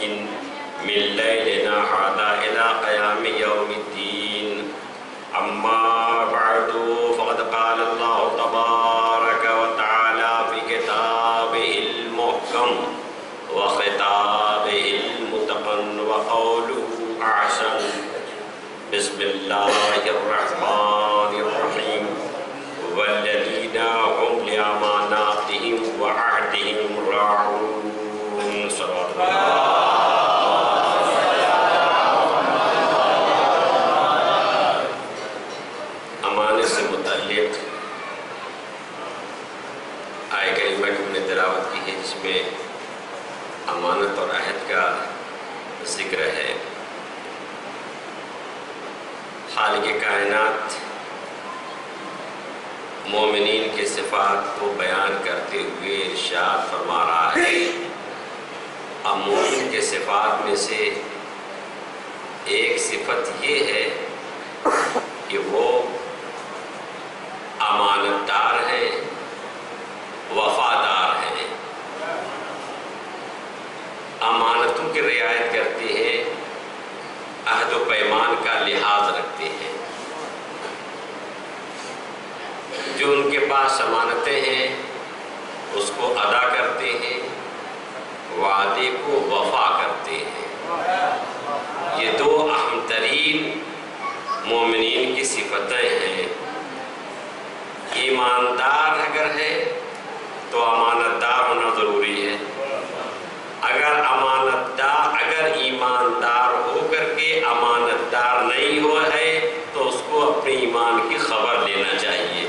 من ليلنا هذا إلى قيام يوم الدين. أما بعد فقد قال الله تبارك وتعالى في كتابه المحكم وخطابه المتقن وقوله أحسن. بسم الله الرحمن الرحيم. والذين هم لأماناتهم وعهدهم راعون. صلوات اللہ. امانت سے متعلق آیہ کریمہ کی ہم نے تلاوت کی ہے، جس میں امانت اور عہد کا ذکر ہے. خالق کائنات مومنین کے صفات کو بیان کرتے ہوئے ارشاد فرما رہا ہے. اب مومن کے صفات میں سے ایک صفت یہ ہے کہ وہ امانت دار ہیں، وفادار ہیں، امانتوں کی رعایت کرتے ہیں، عہد و پیمان کا لحاظ رکھتے ہیں. جو ان کے پاس امانتیں ہیں اس کو ادا کرتے ہیں، وعدے کو وفا کرتے ہیں. یہ دو اہم ترین مومنین کی صفتیں ہیں. ایماندار اگر ہے تو امانت دار ہونا ضروری ہے. اگر ایماندار ہو کر کے امانت دار نہیں ہوا ہے تو اس کو اپنے ایمان کی خبر لینا چاہیے.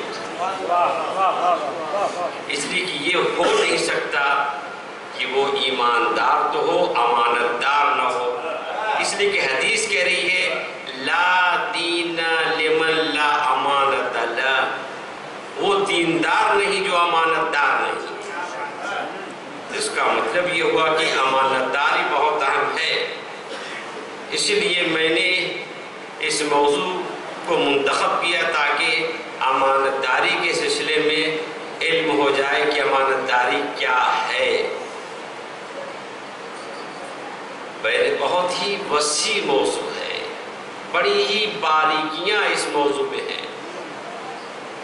اس لیے کہ یہ ہو نہیں سکتا کہ وہ ایماندار تو ہو امانت دار نہ ہو. اس لیے کہ حدیث کہہ رہی ہے لا دین لمن لا امانت له. وہ دیندار نہیں جو امانت دار نہیں. اس کا مطلب یہ ہوا کہ امانت داری بہت اہم ہے. اس لیے میں نے اس موضوع کو منتخب کیا تاکہ امانت داری کے سلسلے میں علم ہو جائے کہ امانت داری کیا ہے. بہت ہی وسیع موضوع ہے، بڑی ہی باریکیاں اس موضوع میں ہیں.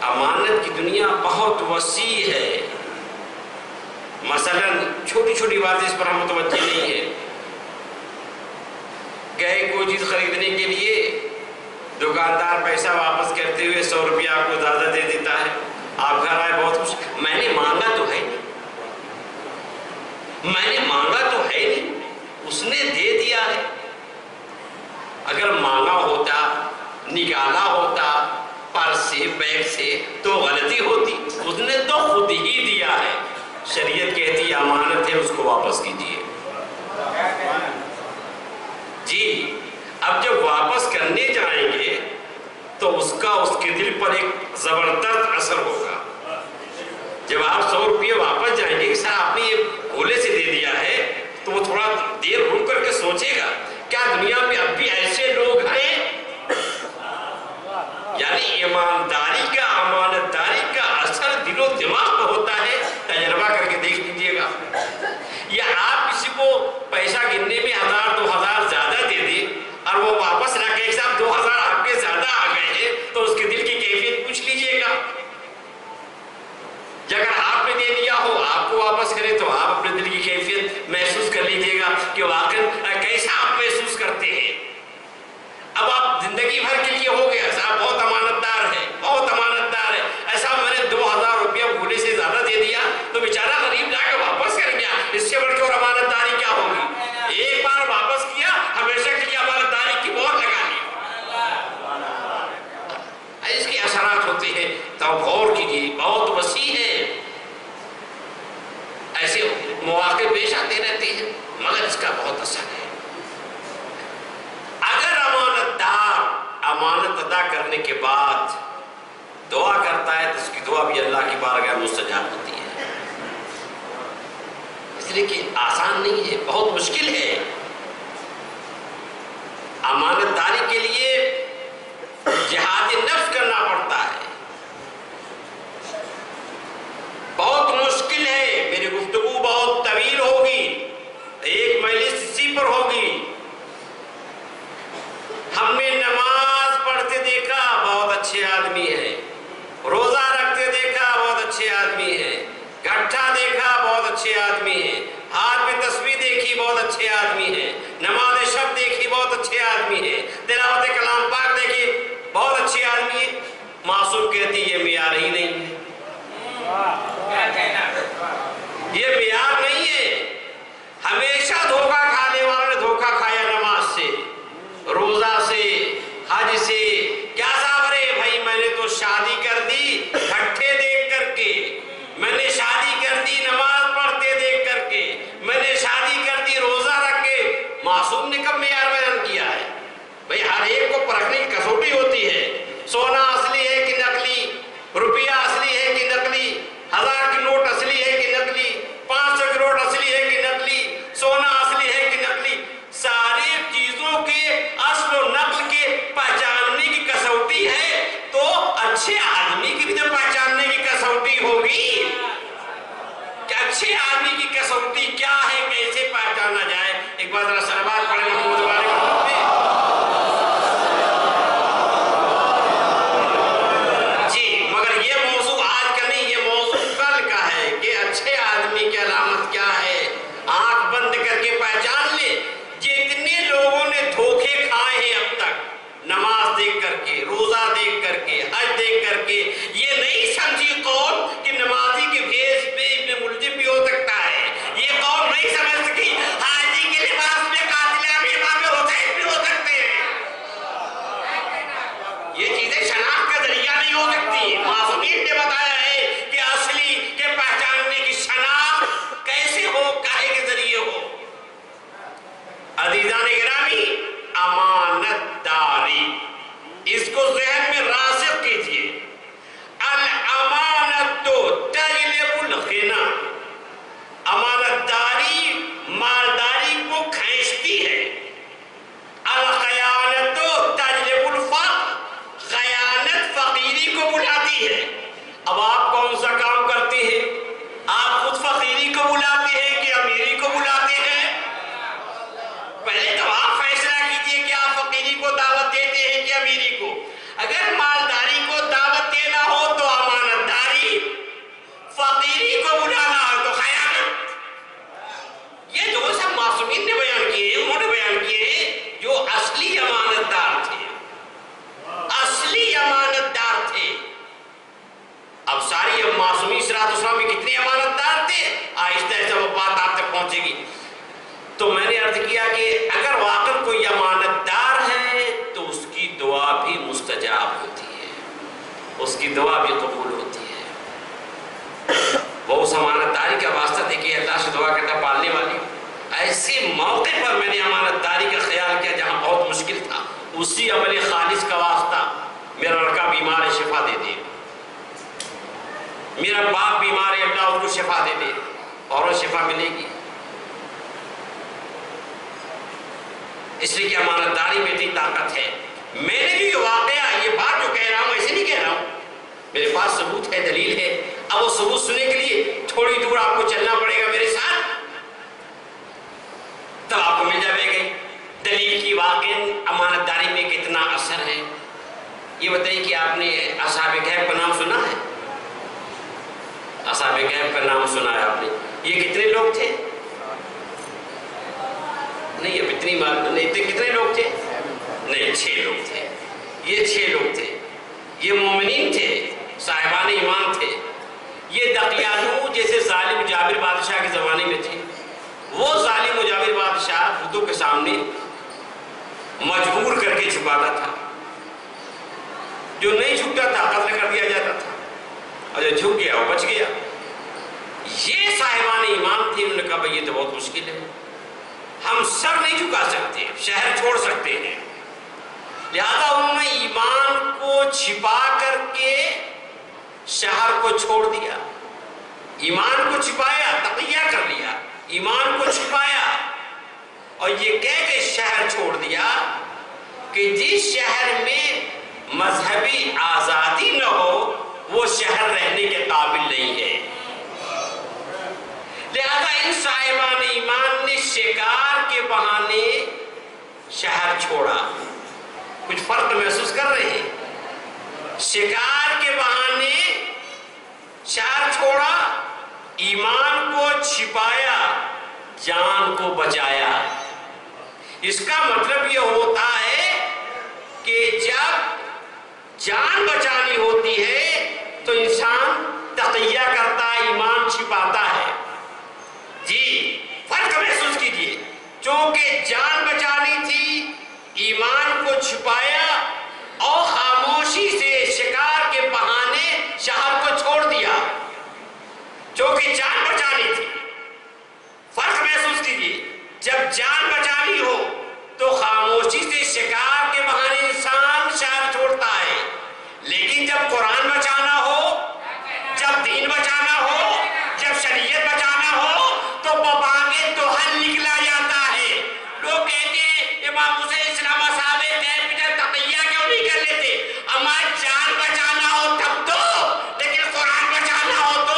امانت کی دنیا بہت وسیع ہے. مثلا چھوٹی چھوٹی باتیں اس پر ہم متوجہ نہیں ہیں. گئے کوئی چیز خریدنے کے لیے، دکاندار پیسہ واپس کرتے ہوئے 100 روپیہ آپ کو زیادہ دے دیتا ہے. آپ گھر آئے بہت خوش، میں نے مانگا تو ہے نہیں، میں نے مانگا تو ہے نہیں، اس نے دے دیا ہے. اگر مانگا ہوتا، نکالا ہوتا پرس سے، بیگ سے، تو غلطی ہوتی. اس نے تو خود ہی دیا ہے. شریعت کہتی ہے امانت ہے، اس کو واپس کیجیے. جی اب جب واپس کرنے جائیں گے تو اس کے دل پر ایک زبردست اثر ہوگا. جب آپ 100 روپیہ واپس جائیں گے کہ سر آپ نے یہ بھولے سے دے دیا ہے، تو وہ تھوڑا دیر رک کر کے سوچے گا کیا دنیا میں اب بھی ایسے لوگ ہیں. یعنی ایمانداری کا، امانت داری کا اثر دل و دماغ پہ ہوتا ہے. تجربہ کر کے دیکھ لیجیے گا. یا آپ کسی کو پیسہ گننے میں 1000 2000 زیادہ دے دیں اور وہ واپس نہ کہے صاحب 2000 آپ کے زیادہ آ گئے ہیں، تو اس کے دل کی کیفیت پوچھ لیجیے گا. اگر آپ نے دے دیا ہو آپ کو واپس کرے تو آپ اپنے دل کی کیفیت محسوس کر لیجیے گا کہ واقعی کیسا آپ محسوس کرتے ہیں. اب آپ زندگی بھر کے لیے ہو گیا صاحب بہت امانت دار ہے، بہت امانت دار ہے. ایسا میں نے 2000 روپیہ بھولے سے زیادہ دے دیا تو بیچارہ غریب جا کے واپس کر گیا. اس سے بڑھ کے اور امانت داری کیا ہوگی. ایک بار واپس کیا، ہمیشہ کے لیے امانت داری کی مہر لگا لی. اس کے اثرات ہوتے ہیں، تو غور کیجیے، بہت وسیع ہے. ایسے مواقع پیش آتے رہتے ہیں مگر اس کا بہت اثر ہے. اگر امانت دار امانت ادا کرنے کے بعد دعا کرتا ہے تو اس کی دعا بھی اللہ کی بارگاہ میں مستجاب ہوتی ہے. اس لیے کہ آسان نہیں ہے، بہت مشکل ہے. امانت داری کے لیے جہاد نفس کرنا پڑتا ہے. بہت مشکل ہے. میری گفتگو بہت طویل ہوگی. ایک مجلس اسی پر ہوگی کہ اچھے آدمی کی کسوٹی کیا ہے، کیسے پہچانا جائے؟ ایک بار ذرا صلوات پڑھیں محمود والے محمد پہ۔ جی مگر یہ موضوع آج کا نہیں، یہ موضوع کل کا ہے کہ اچھے آدمی کی علامت کیا ہے۔ آنکھ بند کر کے پہچان لے۔ جتنے لوگوں نے دھوکے کھائے ہیں اب تک، نماز دیکھ کر کے، روزہ دیکھ کر کے، حج دیکھ کر کے، یہ نہیں سمجھی قوم کہ نمازی کے بھیس پہ ابن ملجم بھی ہو سکتا ہے۔ یہ قوم نہیں سمجھ سکی حاجی کے لباس میں قاتل ابی امام حسین بھی ہو سکتے ہیں۔ یہ چیزیں شناخت کا ذریعہ نہیں ہو سکتی۔ معصومین نے بتایا ہے کہ اصلی کے پہچاننے کی شناخت کیسے ہو، کاہے کے ذریعے ہو۔ عزیزان گرامی، امانت داری، اس کو ذہن میں راسخ کیجئے۔ الامانت تجلب الغنی، امانت داری مالداری کو کھینچتی ہے۔ الخیانت تجلب الفقر، خیانت فقیری کو بلاتی ہے۔ اب آپ کون سا کام کرتے ہیں؟ آپ خود فقیری کو بلاتے ہیں کہ امیری کو بلاتے ہیں؟ پہلے تو آپ فیصلہ کیجئے کہ آپ فقیری کو دعوت دیتے ہیں کہ امیری کو۔ اگر مالداری کو دعوت دینا ہو تو امانت داری، فقیری کو بلانا ہو تو خیانت۔ یہ جو سب معصومین نے بیان کیے ہیں، انہوں نے بیان کیے ہیں جو اصلی امانت دار تھے، اصلی امانت دار تھے۔ اب ساری معصومی صراط السلام میں کتنے امانت دار تھے، آہستہ آہستہ وہ بات آپ تک پہنچے گی۔ تو میں نے عرض کیا کہ اگر واقع کوئی امانت دار ہے تو اس کی دعا بھی مستجاب ہوتی ہے، اس کی دعا بھی قبول ہوتی ہے۔ وہ اس امانت داری کا واسطہ دیکھیے، اللہ سے دعا کرتا پالنے والی۔ ایسے موقع پر میں نے امانت داری کا خیال کیا جہاں بہت مشکل تھا، اسی عمل خالص کا واسطہ، میرا لڑکا بیمار ہے شفا دے دے، میرا باپ بیمار ہے اللہ اس کو شفا دے دے، اور شفا ملے گی۔ اس لیے کہ امانت داری میں اتنی طاقت ہے۔ میں نے جو یہ واقعہ، یہ بات جو کہہ رہا ہوں ایسے نہیں کہہ رہا ہوں، میرے پاس ثبوت ہے، دلیل ہے۔ اب وہ ثبوت سننے کے لیے تھوڑی دور آپ کو چلنا پڑے گا میرے ساتھ، تب آپ کو مل جائے گی دلیل کی واقعی امانت داری میں کتنا اثر ہے۔ یہ بتائیے کہ آپ نے اصحاب کہف کا نام سنا ہے؟ اصحاب کہف کا نام سنا ہے آپ نے؟ یہ کتنے لوگ تھے؟ نہیں اب اتنی نہیں، کتنے لوگ تھے؟ نہیں 6 لوگ تھے۔ یہ 6 لوگ تھے، یہ مومنین تھے، صاحبان ایمان تھے۔ یہ دقیانو جیسے ظالم جابر بادشاہ کے زمانے میں تھے، وہ ظالم و جابر بادشاہ خودوں کے سامنے مجبور کر کے چھپاتا تھا، جو نہیں چھپتا تھا قتل کر دیا جاتا تھا، اور جو چھپ گیا وہ بچ گیا۔ یہ صاحبان ایمان تھے، انہوں نے کہا بھئی یہ تو بہت مشکل ہے، ہم سر نہیں جھکا سکتے، شہر چھوڑ سکتے ہیں۔ لہذا انہوں نے ایمان کو چھپا کر کے شہر کو چھوڑ دیا، ایمان کو چھپایا، تقیہ کر لیا، ایمان کو چھپایا، اور یہ کہہ کے شہر چھوڑ دیا کہ جس شہر میں مذہبی آزادی نہ ہو وہ شہر رہنے کے قابل نہیں ہے۔ لہذا ان صاحبان ایمان نے شکار کے بہانے شہر چھوڑا۔ کچھ فرق محسوس کر رہے ہیں؟ شکار کے بہانے شہر چھوڑا، ایمان کو چھپایا، جان کو بچایا۔ اس کا مطلب یہ ہوتا ہے کہ جب جان بچانی ہوتی ہے تو انسان تقیہ کرتا ہے، ایمان چھپاتا ہے۔ جی فرق محسوس کیجئے، چونکہ جان بچانی تھی، ایمان کو چھپایا اور خاموشی سے شکار کے بہانے شہر کو چھوڑ دیا، چونکہ جان بچانی تھی۔ فرق محسوس کیجئے، جب جان بچانی ہو تو خاموشی سے شکار کے بہانے انسان شہر چھوڑتا ہے، لیکن جب قرآن بچانا ہو، جب دین بچانا ہو، جب شریعت بچانا ہو تو ببانگے تو حل نکلا جاتا ہے۔ لوگ کہتے ہیں امام حسین اسلام صاحب کہہ بیٹا تقیہ کیوں نہیں کر لیتے؟ ہماری جان بچانا ہو تب تو، لیکن قرآن بچانا ہو تو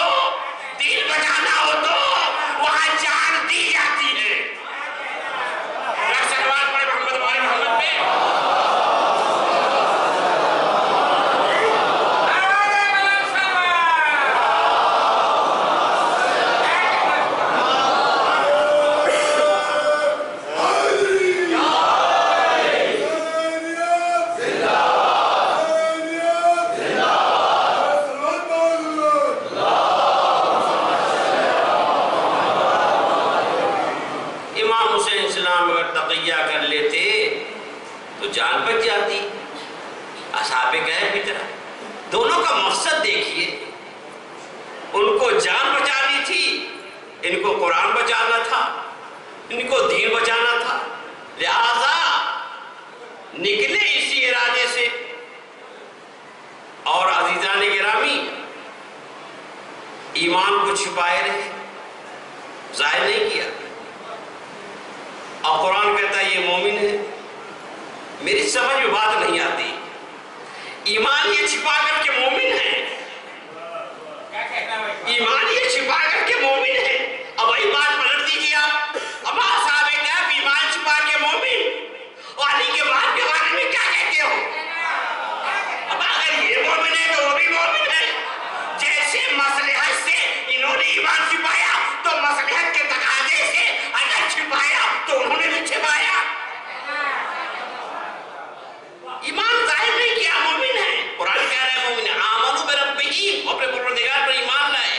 امام حسین السلام اگر تقیہ کر لیتے تو جان بچ جاتی. اصحاب کہف کی طرح. دونوں کا مقصد دیکھیے، ان کو جان بچانی تھی، ان کو قرآن بچانا تھا، ان کو دین بچانا تھا. لہذا نکلے اسی ارادے سے. اور عزیزان گرامی، ایمان کو چھپائے رہے، ظاہر نہیں کیا. اور قرآن کہتا ہے یہ مومن ہے. میری سمجھ میں بات نہیں آتی. ایمان یہ چھپا کر کے مومن ہے، ایمان یہ چھپا کر کے مومن ہے. اب وہی بات پلٹ دیجیے آپ. اب صاحب کہف ایمان چھپا کے مومن، اور علی کے بعد کے بارے میں کیا کہتے ہو؟ اب اگر یہ مومن ہے تو وہ بھی مومن ہے. جیسے مصلحت سے انہوں نے ایمان چھپایا تو مصلحت کے تقاضے سے اگر چھپایا تو انہوں نے بھی چھپایا. ایمان ظاہر نہیں کیا، مومن ہے. قرآن کہہ رہا ہے مومن ہے. آمنوا بربہم، اپنے پروردگار پر ایمان لائے.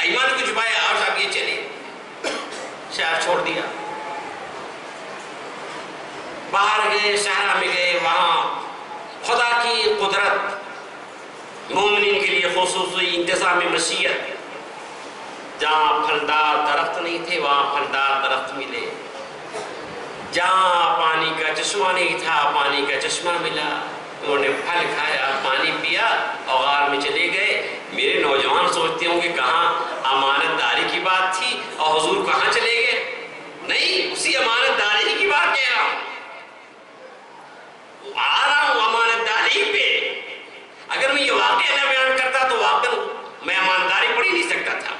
ایمان کو چھپایا اور صاحب یہ چلے شہر چھوڑ دیا. باہر گئے، صحرا میں گئے، وہاں خدا کی قدرت مومنین کے لیے خصوصی انتظام مشیت. جہاں پھلدار درخت نہیں تھے وہاں پھلدار درخت ملے. جہاں پانی کا چشمہ نہیں تھا پانی کا چشمہ ملا. انہوں نے پھل کھایا، پانی پیا اور غار میں چلے گئے. میرے نوجوان سوچتے ہوں کہ کہاں امانت داری کی بات تھی اور حضور کہاں چلے گئے. نہیں، اسی امانت داری کی بات کہہ رہا ہوں. آ رہا ہوں امانت داری پہ. اگر میں یہ واقعہ نہ بیان کرتا تو واقعا میں امانتداری پڑھ ہی نہیں سکتا تھا.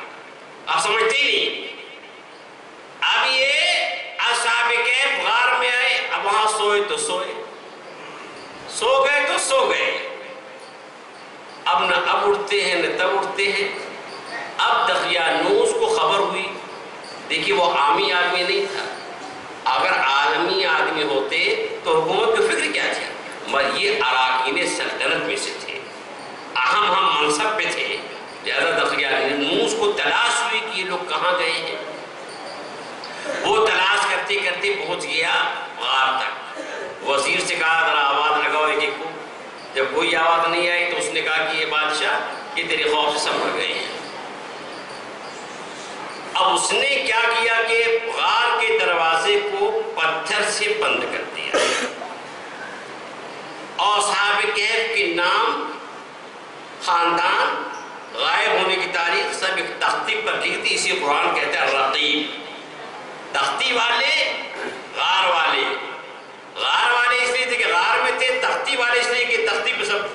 آپ سمجھتے ہی نہیں. اب یہ اصحاب کہف غار میں آئے. اب وہاں سوئے تو سوئے، سو گئے تو سو گئے. اب نہ اب اٹھتے ہیں نہ تب اٹھتے ہیں. اب دقیانوس کو خبر ہوئی. دیکھیے وہ عامی آدمی نہیں تھا. اگر عالمی آدمی ہوتے تو حکومت کی فکر کیا تھی؟ مگر یہ اراکین سلطنت میں سے تھے، اہم منصب پہ تھے. لہذا دقیانوس کو تلاش ہوئی کہ یہ لوگ کہاں گئے ہیں. وہ تلاش کرتے کرتے پہنچ گیا غار تک. وزیر سے کہا ذرا آواز لگاؤ ایک ایک کو. جب کوئی آواز نہیں آئی تو اس نے کہا کہ یہ بادشاہ یہ تیرے خوف سے سب مر گئے ہیں. اب اس نے کیا کیا کہ غار کے دروازے کو پتھر سے بند کر دیا اور اصحاب کہف کے نام، خاندان، غائب ہونے کی تاریخ سب ایک تختی پر لکھ دی. اسی قرآن کہتا ہے رقیب. تختی والے، غار والے. غار والے اس لیے تھے کہ غار میں تھے، تختی والے اس لیے کہ تختی پہ سب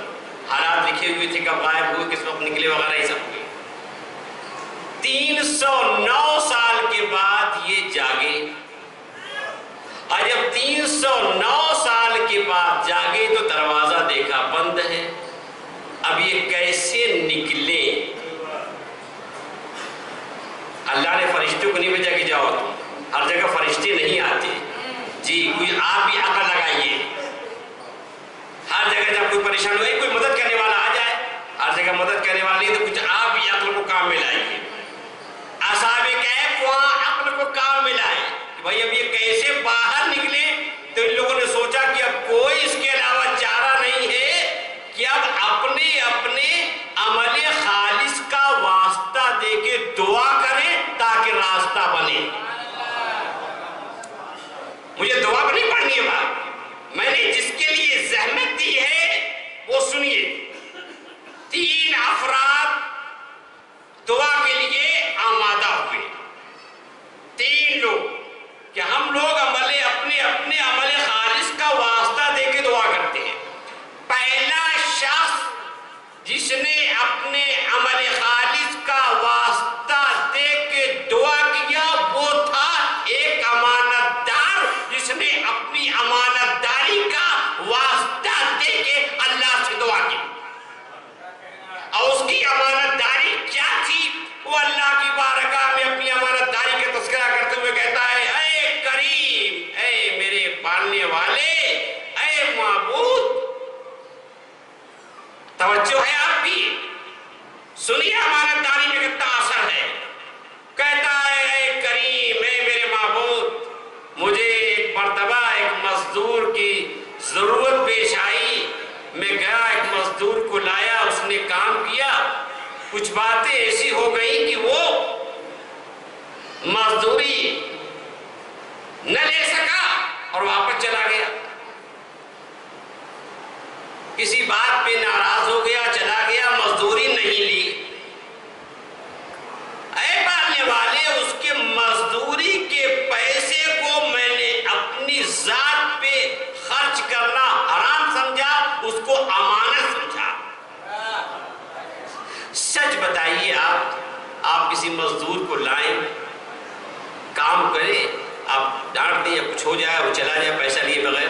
حالات لکھے ہوئے تھے، کب غائب ہوئے، کس وقت نکلے وغیرہ یہ سب ہوئے. 309 سال کے بعد یہ جاگے. اور جب 309 سال کے بعد جاگے تو دروازہ دیکھا بند ہے. اب یہ کیسے نکلے؟ اللہ نے فرشتوں کو نہیں بھیجا کہ جاؤ تم. ہر جگہ فرشتے نہیں آتے. جی کوئی آپ بھی عقل لگائیے. ہر جگہ جب کوئی پریشان ہوئے کوئی مدد کرنے والا آ جائے. ہر جگہ مدد کرنے والا نہیں تو کچھ آپ بھی عقل کو کام میں لائیے. اصحاب کہف وہاں عقل کو کام میں لائے کہ بھائی اب یہ کیسے باہر نکلے. تو ان لوگوں نے سوچا کہ اب کوئی اس کے علاوہ چارہ نہیں ہے کہ اب اپنے اپنے عمل خالص کا واسطہ دے کے دعا کریں تاکہ راستہ بنے. مجھے دعا بھی نہیں پڑھنی ہے بات. میں نے جس کے لیے زحمت دی ہے وہ سنیے. 3 افراد دعا کے لیے آمادہ ہوئے. 3 لوگ کہ ہم لوگ اپنے اپنے عمل خالص کا واسطہ دے کے دعا کرتے ہیں. پہلا شخص جس نے اپنے عمل خالص کا واسطہ دے کے دعا کیا وہ تھا ایک امانت دار جس نے اپنی امانت داری کا واسطہ دے کے اللہ سے دعا کی. ضرورت پیش آئی، میں گیا ایک مزدور کو لایا، اس نے کام کیا، کچھ باتیں ایسی ہو گئی کہ وہ مزدوری نہ لے سکا اور واپس چلا گیا، کسی بات پہ ناراض ہو گیا، چلا گیا، مزدوری نہیں لی۔ اے پالنے والے، اس کے مزدوری کے پیسے کو میں نے اپنی ذات پہ خرچ کرنا حرام سمجھا، اس کو امانت سمجھا۔ سچ بتائیے، آپ کسی مزدور کو لائیں، کام کرے، آپ ڈانٹ دیں یا کچھ ہو جائے، وہ چلا جائے پیسہ لیے بغیر،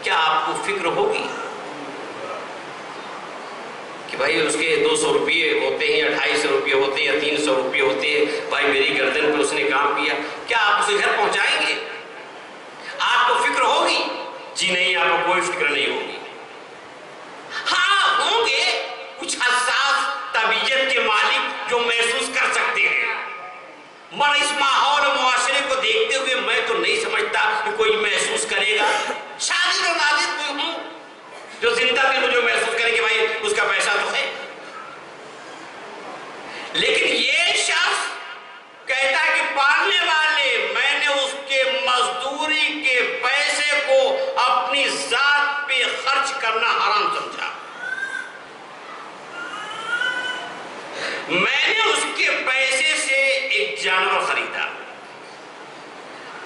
کیا آپ کو فکر ہوگی کہ بھائی اس کے 200 روپیے ہوتے ہیں یا 250 روپیے ہوتے ہیں یا 300 روپیے ہوتے ہیں، بھائی میری گردن پہ اس نے کام کیا، کیا آپ اسے گھر پہنچائیں گے؟ آپ کو فکر ہوگی؟ جی نہیں، آپ کو کوئی فکر نہیں ہوگی۔ ہاں ہوں گے کچھ حساس طبیعت کے مالک جو محسوس کر سکتے ہیں، مگر اس ماحول و معاشرے کو دیکھتے ہوئے میں تو نہیں سمجھتا کہ کوئی محسوس کرے گا۔ شادی اور نازد کوئی ہوں جو زندہ دل مجھے محسوس کرے کہ بھائی اس کا پیسہ تو ہے، لیکن یہ شخص کہتا ہے کہ پالنے والے، میں نے اس کے مزدوری کے پیسے کو اپنی ذات پہ خرچ کرنا حرام سمجھا، میں نے اس کے پیسے سے ایک جانور خریدا،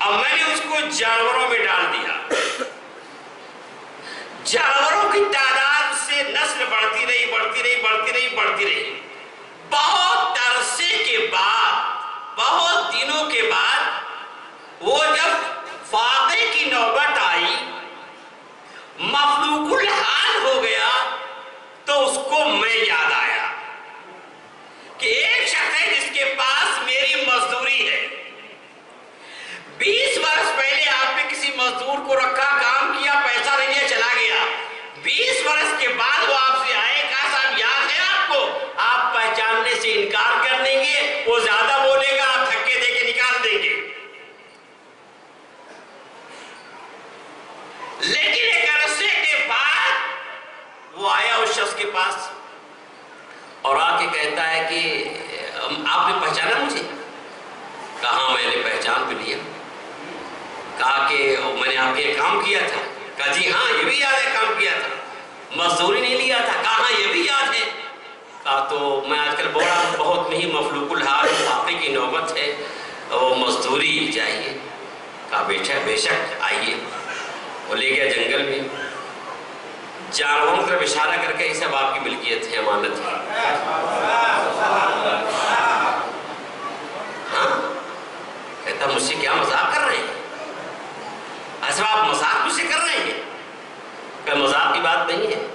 اب میں نے اس کو جانوروں میں ڈال دیا، جانوروں کی تعداد سے نسل بڑھتی رہی، بڑھتی رہی، بڑھتی رہی، بڑھتی رہی، بہت عرصے کے بعد، بہت دنوں کے بعد وہ جب فاقے کی نوبت آئی، مفلوق الحال ہو گیا، تو اس کو میں یاد آیا کہ ایک شخص ہے جس کے پاس میری مزدوری ہے، 20 برس پہلے آپ نے کسی مزدور کو رکھا، کام کیا، پیسہ نہیں دیا، چلا گیا، 20 برس کے بعد وہ آپ سے آئے، کہا صاحب یاد ہے آپ کو؟ آپ پہچاننے سے انکار کر دیں گے، وہ زیادہ بولے گا، آپ دھکے دے کے نکال دیں گے، لیکن ایک عرصے کے بعد وہ آیا اس شخص کے پاس اور آ کے کہتا ہے کہ آپ نے پہچانا مجھے؟ کہا میں نے پہچان بھی لیا، کہا کہ میں نے آپ کے کام کیا تھا، کہا جی ہاں یہ بھی یاد ہے کام کیا تھا، مزدوری نہیں لیا تھا، کہا ہاں یہ بھی یاد ہے، کہا تو میں آج کل بہت نہیں مفلوق الحال، فاقے کی نوبت ہے، وہ مزدوری چاہیے، کہا بے شک آئیے، وہ لے گیا جنگل میں، جانوروں کی طرف اشارہ کر کے یہ سب آپ کی ملکیت ہے، امانت ہے، ہاں کہتا مجھ سے کیا مذاق کر رہے ہیں؟ ایسا آپ مذاق مجھ سے کر رہے ہیں؟ کہ مذاق کی بات نہیں ہے،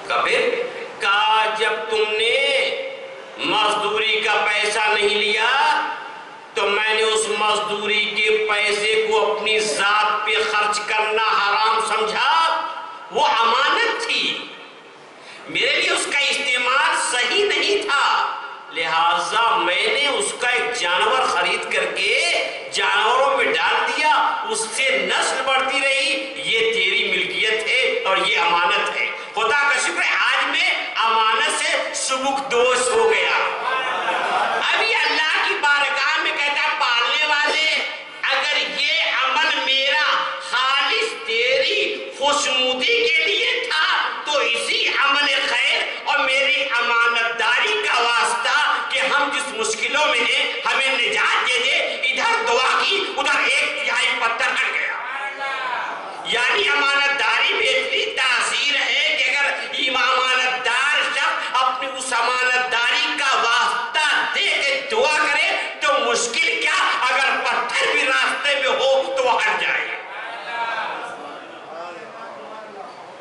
پھر کہا جب تم نے مزدوری کا پیسہ نہیں لیا تو میں نے اس مزدوری کے پیسے کو اپنی ذات پہ خرچ کرنا حرام سمجھا، وہ امانت تھی، میرے لیے اس کا استعمال صحیح نہیں تھا، لہٰذا میں نے اس کا ایک جانور خرید کر کے جانوروں میں ڈال دیا، اس سے نسل بڑھتی رہی، یہ تیری ملکیت ہے اور یہ امانت ہے۔ خدا کا شکر ہے آج میں امانت سے سبک دوش ہو گیا، ابھی اللہ کی بارگاہ میں کہتا پالنے والے، اگر یہ عمل میرا خالص تیری خوشنودی کے لیے تھا تو اسی عمل خیر اور میری امانت داری کا واسطہ کہ ہم جس مشکلوں میں ہیں ہمیں نجات دے دے، ادھر دعا کی ادھر 1/3 پتھر ہٹ گیا، یعنی امانت داری میں اتنی تاثیر ہے کہ اگر امانت دار شخص اپنی اس امانت داری کا واسطہ دے کے دعا کرے تو مشکل کیا، اگر پتھر بھی راستے میں ہو تو وہ ہٹ جائے۔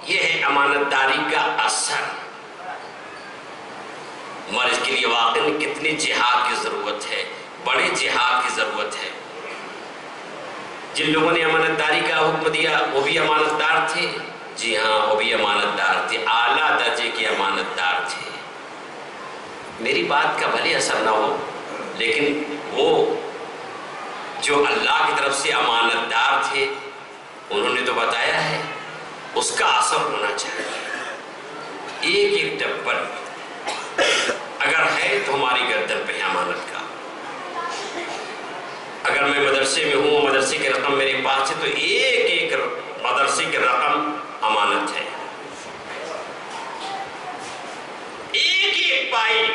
یہ ہے امانت داری کا اثر، مگر اس کے لیے واقعی کتنی جہاد کی ضرورت ہے، بڑے جہاد کی ضرورت ہے۔ جن لوگوں نے امانت داری کا حکم دیا وہ بھی امانت دار تھے، جی ہاں وہ بھی امانت دار تھے، اعلیٰ درجے کے امانت دار تھے، میری بات کا بھلے اثر نہ ہو لیکن وہ جو اللہ کی طرف سے امانت دار تھے انہوں نے تو بتایا ہے اس کا اثر ہونا چاہیے. ایک ایک ڈبل اگر ہے تو ہماری گردن پہ امانت کا. اگر میں مدرسے میں ہوں، مدرسے کی رقم میرے پاس ہے، تو ایک ایک مدرسے کی رقم امانت ہے. ایک ایک پائی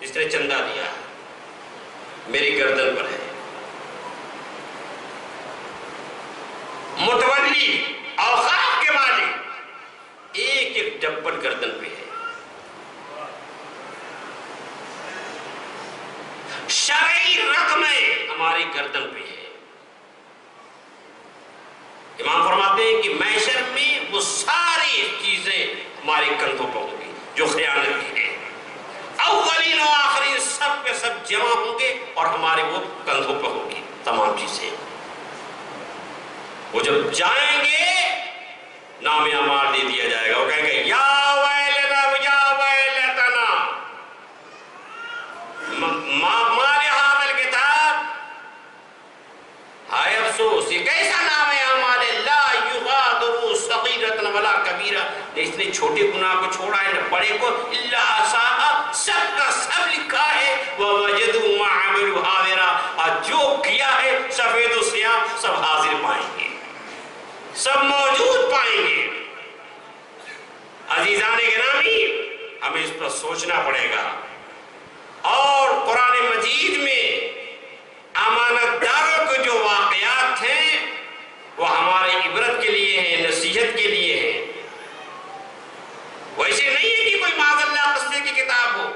جس نے چندہ دیا میری گردن پر ہے. متولی اوقاف کے مالک ایک ایک ڈبل گردن پہ ہے. شرعی رقمیں ہماری گردن پہ ہے. امام فرماتے ہیں کہ محشر میں وہ ساری چیزیں ہمارے کندھوں پر ہوں گی جو خیانت کی ہیں. اولین و آخرین سب کے سب جمع ہوں گے اور ہمارے وہ کندھوں پر ہوگی تمام چیزیں. وہ جب جائیں گے نام اعمال دے دیا جائے گا. وہ کہیں گے یا ویلنا یا ویلتنا مال هذا الكتاب. ہائے افسوس، یہ کیسا نام اعمال ہے. لا یغادر صغیرۃ ولا کبیرہ، اس نے چھوٹے گناہ کو چھوڑا ہے نہ بڑے کو. الا احصاها، سب کا سب لکھا ہے. ووجدوا ما عملوا حاضرا، اور جو کیا ہے سفید و سیاہ سب حاضر پائیں گے، سب موجود پائیں گے. عزیزان گرامی، ہمیں اس پر سوچنا پڑے گا. اور قرآن مجید میں امانت داروں کے جو واقعات ہیں وہ ہمارے عبرت کے لیے ہیں، نصیحت کے لیے ہیں. وہ ایسے نہیں ہے کہ کوئی معاذ اللہ قصے کی کتاب ہو.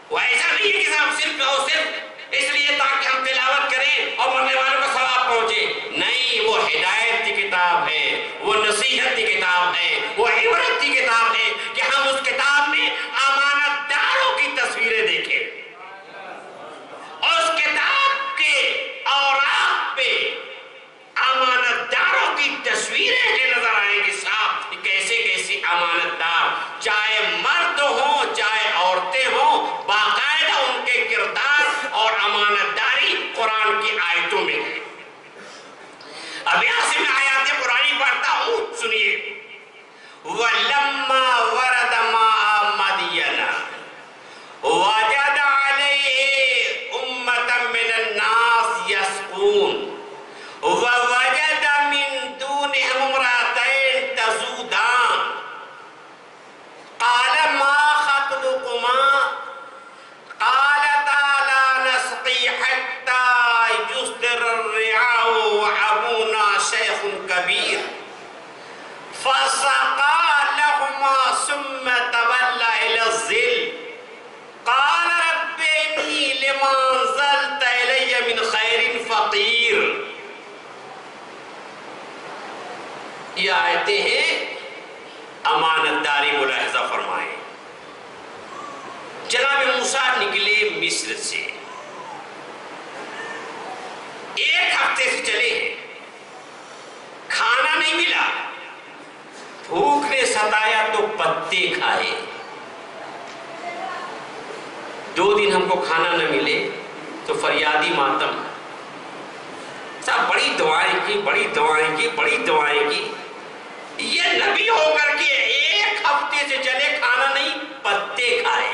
وہ ایسا نہیں ہے کہ صرف صرف اس لیے تاکہ ہم تلاوت کریں اور مرنے والوں کو ثواب پہنچے. نہیں، وہ ہدایت کی کتاب ہے، وہ نصیحت کی کتاب ہے، وہ عبرت کی کتاب ہے کہ ہم اس کتاب میں امانت داروں کی تصویریں دیکھیں. اور اس کتاب کے اوراق پہ امانت داروں کی تصویریں نظر آئیں گی صاحب. کیسے کیسے امانت دار، چاہے مرد ہوں چاہے عورتیں ہوں، باقاعدہ ان کے کردار اور امانت داری قرآن کی آیتوں میں ہے. اب یہاں سے میں آیات قرآنی پڑھتا ہوں، سنیے. وَلَمَّا وَرَدَ مَاءَ مَدْيَنَ وَجَدَ عَلَيْهِ أُمَّةً مِّنَ النَّاسِ يَسْقُونَ وَوَجَدَ مِن دُونِهِمْ امْرَأَتَيْنِ تَذُودَانِ قَالَ مَا خَطْبُكُمَا قَالَتَا لَا نَسْقِي حَتَّى يُصْدِرَ الرِّعَاءُ وَأَبُونَا شَيْخٌ كَبِيرٌ فَسَقَى لَهُمَا ثُمَّ تَوَلَّى إِلَى الظِّلِّ قَالَ رَبِّ إِنِّي لِمَا أَنزَلْتَ إِلَيَّ مِنْ خَيْرٍ فَقِيرٌ. یہ آیتیں ہیں امانت داری. ملاحظہ فرمائیں. جناب موسیٰ نکلے مصر سے، ایک ہفتے سے چلے ہیں، کھانا نہیں ملا. بھوک نے ستایا تو پتے کھائے. 2 دن ہم کو کھانا نہ ملے تو فریادی ماتم. صاحب بڑی دعائیں کی، بڑی دعائیں کی، بڑی دعائیں کی. یہ نبی ہو کر کے ایک ہفتے سے چلے، کھانا نہیں، پتے کھائے.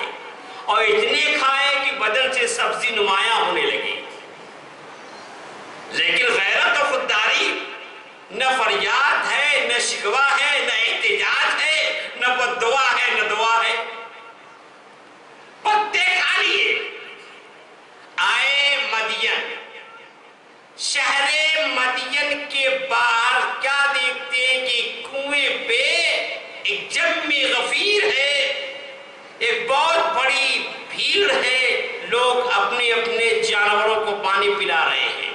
اور اتنے کھائے کہ بدن سے سبزی نمایاں ہونے لگی. لیکن غیرت و خودداری، نہ فریاد ہے، نہ شکوہ ہے، نہ احتجاج ہے، نہ بددعا ہے، نہ دعا ہے. پتے کھا لیے. آئے مدین. شہر مدین کے باہر کیا دیکھتے ہیں کہ کنویں پہ ایک جمع غفیر ہے، ایک بہت بڑی بھیڑ ہے. لوگ اپنے اپنے جانوروں کو پانی پلا رہے ہیں.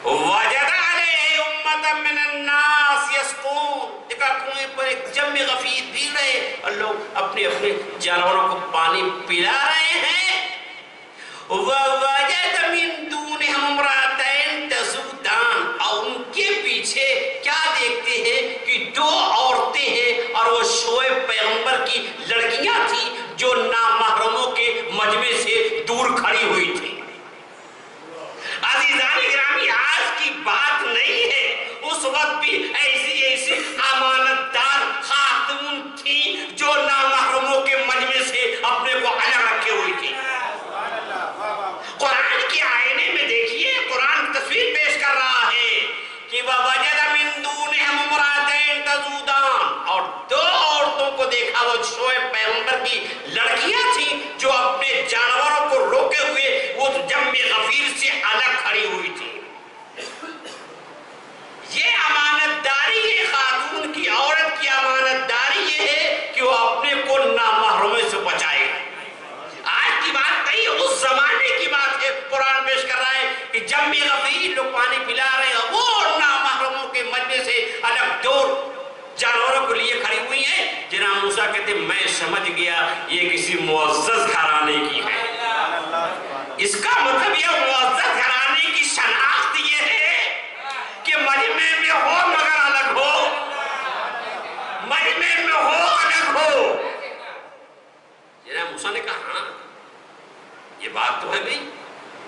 وَجَدَ عَلَيْهِ أُمَّةً مِّنَ النَّاسِ يَسْقُونَ. دیکھا کنویں پر ایک جمع غفیر بھیڑ ہے اور لوگ اپنے اپنے جانوروں کو پانی پلا رہے ہیں. وَوَجَدَ مِن دُونِهِمْ امْرَأَتَيْنِ تَذُودَانِ. اور ان کے پیچھے کیا دیکھتے ہیں کہ 2 عورتیں ہیں اور وہ شعیب پیغمبر کی لڑکیاں تھیں جو نامحرموں کے مجمع سے دور کھڑی ہوئی تھی. عزیزان گرامی، آج کی بات نہیں ہے، اس وقت بھی شعیب پیغمبر کی لڑکیاں تھیں جو اپنے جانوروں کو روکے ہوئے وہ جم غفیر سے الگ کھڑی ہوئی تھی. یہ امانت داری ہے خاتون کی، عورت کی امانت داری یہ ہے کہ وہ اپنے کو نامحرموں سے بچائے. آج کی بات نہیں، اس زمانے کی بات ہے. قرآن پیش کر رہا ہے کہ جم غفیر لوگ پانی پلا رہے ہیں، وہ نامحرموں کے مجمع سے الگ دور جانوروں کو لیے کھڑی ہوئی ہیں. جناب موسیٰ کہتے ہیں میں سمجھ گیا یہ کسی معزز گھرانے کی ہے. اس کا مطلب یہ معزز گھرانے کی شناخت یہ ہے کہ مجمع میں ہو مگر الگ ہو، مجمع میں ہو الگ ہو. جناب موسیٰ نے کہا ہاں یہ بات تو ہے بھئی.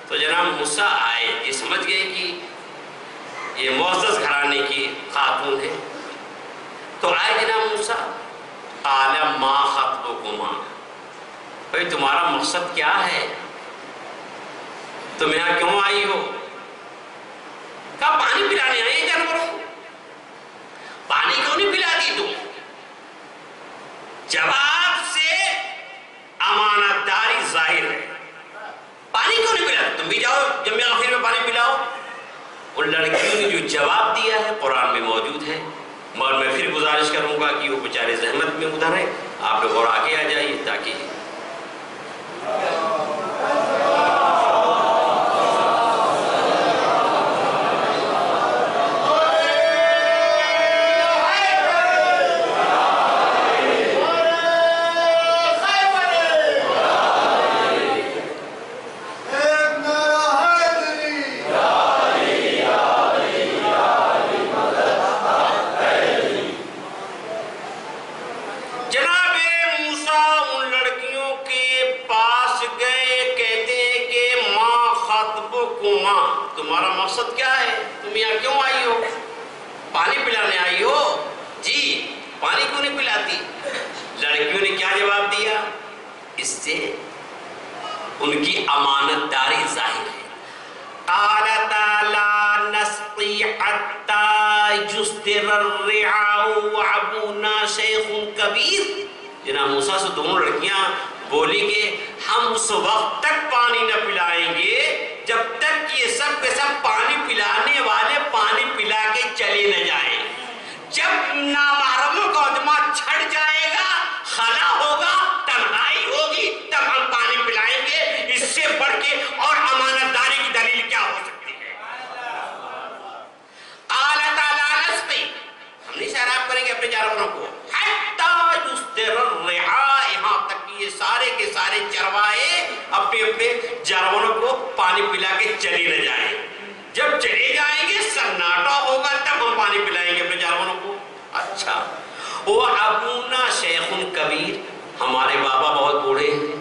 تو جناب موسیٰ آئے، یہ سمجھ گئے کہ یہ معزز گھرانے کی خاتون ہے. تو آئے جناب موسیٰ، قال ما خطبکما، بھئی تمہارا مقصد کیا ہے، تم یہاں کیوں آئی ہو؟ کہا پانی پلانے آئے ہیں جانوروں کو. پانی کیوں نہیں پلاتی تم؟ جواب سے امانت داری ظاہر ہے. پانی کیوں نہیں پلاتی؟ تم بھی جاؤ جم غفیر میں پانی پلاؤ. ان لڑکیوں نے جو جواب دیا ہے قرآن میں موجود ہے، مگر میں پھر گزارش کروں گا کہ وہ بیچارے زحمت میں ادھر ہیں، آپ لوگ اور آگے آ جائیے تاکہ تمہارا مقصد کیا ہے، تم یہاں کیوں آئی ہو؟ پانی پلانے آئی ہو؟ جی، پانی کیوں نہیں پلاتی؟ لڑکیوں نے کیا جواب دیا؟ اس سے ان کی امانت داری ظاہر ہے. قالتا لا نسقی حتی یصدر الرعاء وابونا شیخ کبیر. جناب موسیٰ سے دونوں لڑکیاں بولی کہ ہم اس وقت تک پانی نہ پلائیں گے جب تک یہ سب کے سب پانی پلانے والے پانی پلا کے چلے نہ جائیں. جب نامحرموں کا عدمہ چھڑ جائے گا، خلا ہوگا، تنہائی ہوگی، تب ہم پانی پلائیں گے. اس سے بڑھ کے اور امانت داری کی دلیل کیا ہو سکتی ہے؟ قالتا لا نسقی، ہم نہیں سیراب کریں گے اپنے جانوروں کو، حتی یصدر الرعاء، یہاں تک کہ یہ سارے کے سارے چروائے اپنے اپنے جانوروں کو پانی پلا کے چلے نہ جائیں. جب چلے جائیں گے سناٹا ہوگا تب ہم پانی پلائیں گے اپنے جانوروں کو. اچھا، وہ ابونا شیخ کبیر، ہمارے بابا بہت بوڑھے ہیں.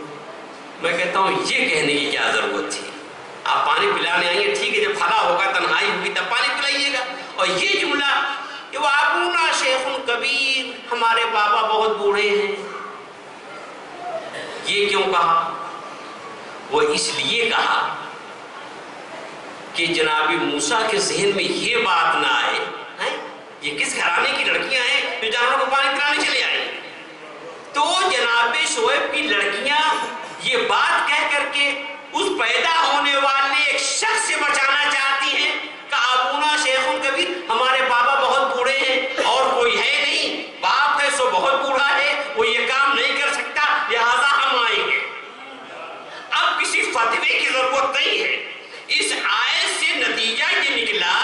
میں کہتا ہوں یہ کہنے کی کیا ضرورت تھی؟ آپ پانی پلانے آئیے ٹھیک ہے، جب خلا ہوگا تنہائی ہوگی تب پانی پلائیے گا. اور یہ جملہ کہ وہ ابونا شیخ کبیر، ہمارے بابا بہت بوڑھے ہیں، یہ کیوں کہا؟ وہ اس لیے کہا کہ جناب موسیٰ کے ذہن میں یہ بات نہ آئے یہ کس گھرانے کی لڑکیاں ہیں جو جانوروں کو پانی پلانے چلے آئے. تو جناب شعیب کی لڑکیاں یہ بات کہہ کر کے اس پیدا ہونے والے ایک شخص سے بچانا چاہتی ہیں کہ ابونا شیخ کبیر، ہمارے بابا بہت بوڑھے ہیں اور کوئی ہے نہیں، باپ ہے سو بہت بوڑھا ہے، وہ یہ کام نہیں کر سکتا، لہذا ہم آئیں گے. اب کسی فتوے کی ضرورت نہیں ہے. اس آیت سے نتیجہ یہ نکلا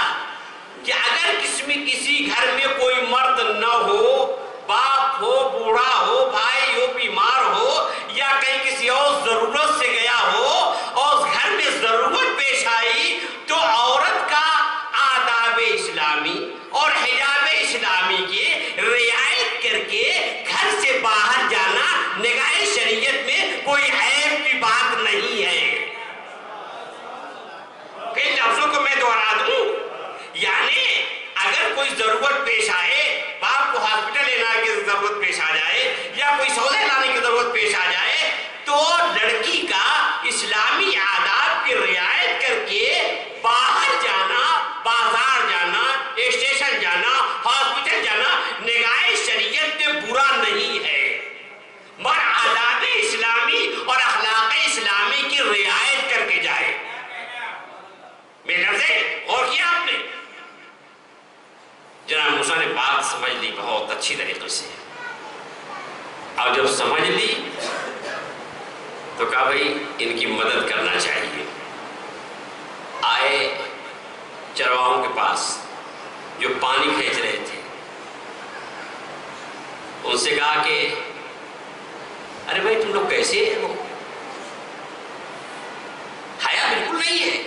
کہ اگر کسی گھر میں کوئی مرد نہ ہو، باپ ہو، بوڑھا ہو، بھائی ہو، بیمار ہو، یا کہیں کسی اور ضرورت سے گیا ہو اور اس گھر میں ضرورت پیش آئی، تو عورت کا آداب اسلامی اور حجاب اسلامی کے رعایت کر کے گھر سے باہر جانا نگاہ شریعت میں کوئی عیب کی بات نہیں ہے. کئی لفظوں کو میں دوہرا دوں، یعنی اگر کوئی ضرورت پیش آئے، باپ کو ہاسپٹل لینا کی ضرورت پیش آ جائے یا کوئی سودے لانے کی ضرورت پیش آ جائے، تو لڑکی کا اسلامی آداب کی رعایت کر کے باہر جانا، بازار جانا، اسٹیشن جانا، ہاسپٹل جانا نگاہ شریعت میں برا نہیں ہے. میرے لفظ غور کیا آپ نے؟ جناب موسیٰ نے بات سمجھ لی بہت اچھی طریقے سے، اور جب سمجھ لی تو کہا بھائی ان کی مدد کرنا چاہیے۔ آئے چرواہوں کے پاس جو پانی کھینچ رہے تھے، ان سے کہا کہ ارے بھائی تم لوگ کیسے ہیں؟ حیا بالکل نہیں ہے،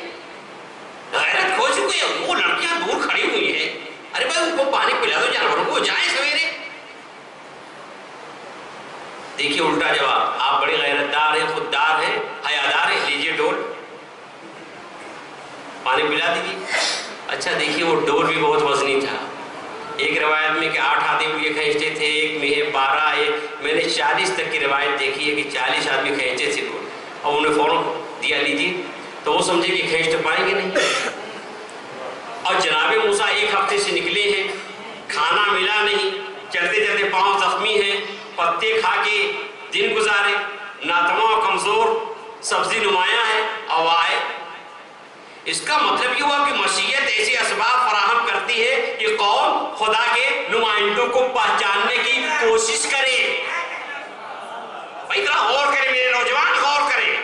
غیرت کھو چکے ہیں، وہ لڑکیاں دور کھڑی ہوئی ہیں، ارے بھائی ان کو پانی پلا دو جانوروں کو، جائیں سویرے۔ دیکھیے الٹا جواب، آپ بڑے غیرتدار ہیں، خوددار ہیں، حیادار ہیں، لیجیے ڈول پانی پلا دیجیے۔ اچھا دیکھیے وہ ڈول بھی بہت وزنی تھا، ایک روایت میں کہ 8 آدمی یہ کھینچتے تھے، ایک میں 12، میں نے 40 تک کی روایت دیکھی ہے کہ 40 آدمی کھینچے تھے ڈول، اور انہیں فوراً دیا لیجیے، تو وہ سمجھے کہ کھینچ تو پائیں گے نہیں۔ اور جناب موسیٰ ایک ہفتے سے نکلے ہیں، کھانا ملا نہیں، چلتے چلتے پاؤں زخمی ہیں، پتے کھا کے دن گزارے، ناتواں اور کمزور، سبزی نمایاں ہے، اور آئے۔ اس کا مطلب یہ ہوا کہ مشیت ایسے اسباب فراہم کرتی ہے کہ قوم خدا کے نمائندوں کو پہچاننے کی کوشش کرے۔ بھائی ذرا غور کریں میرے نوجوان، غور کریں،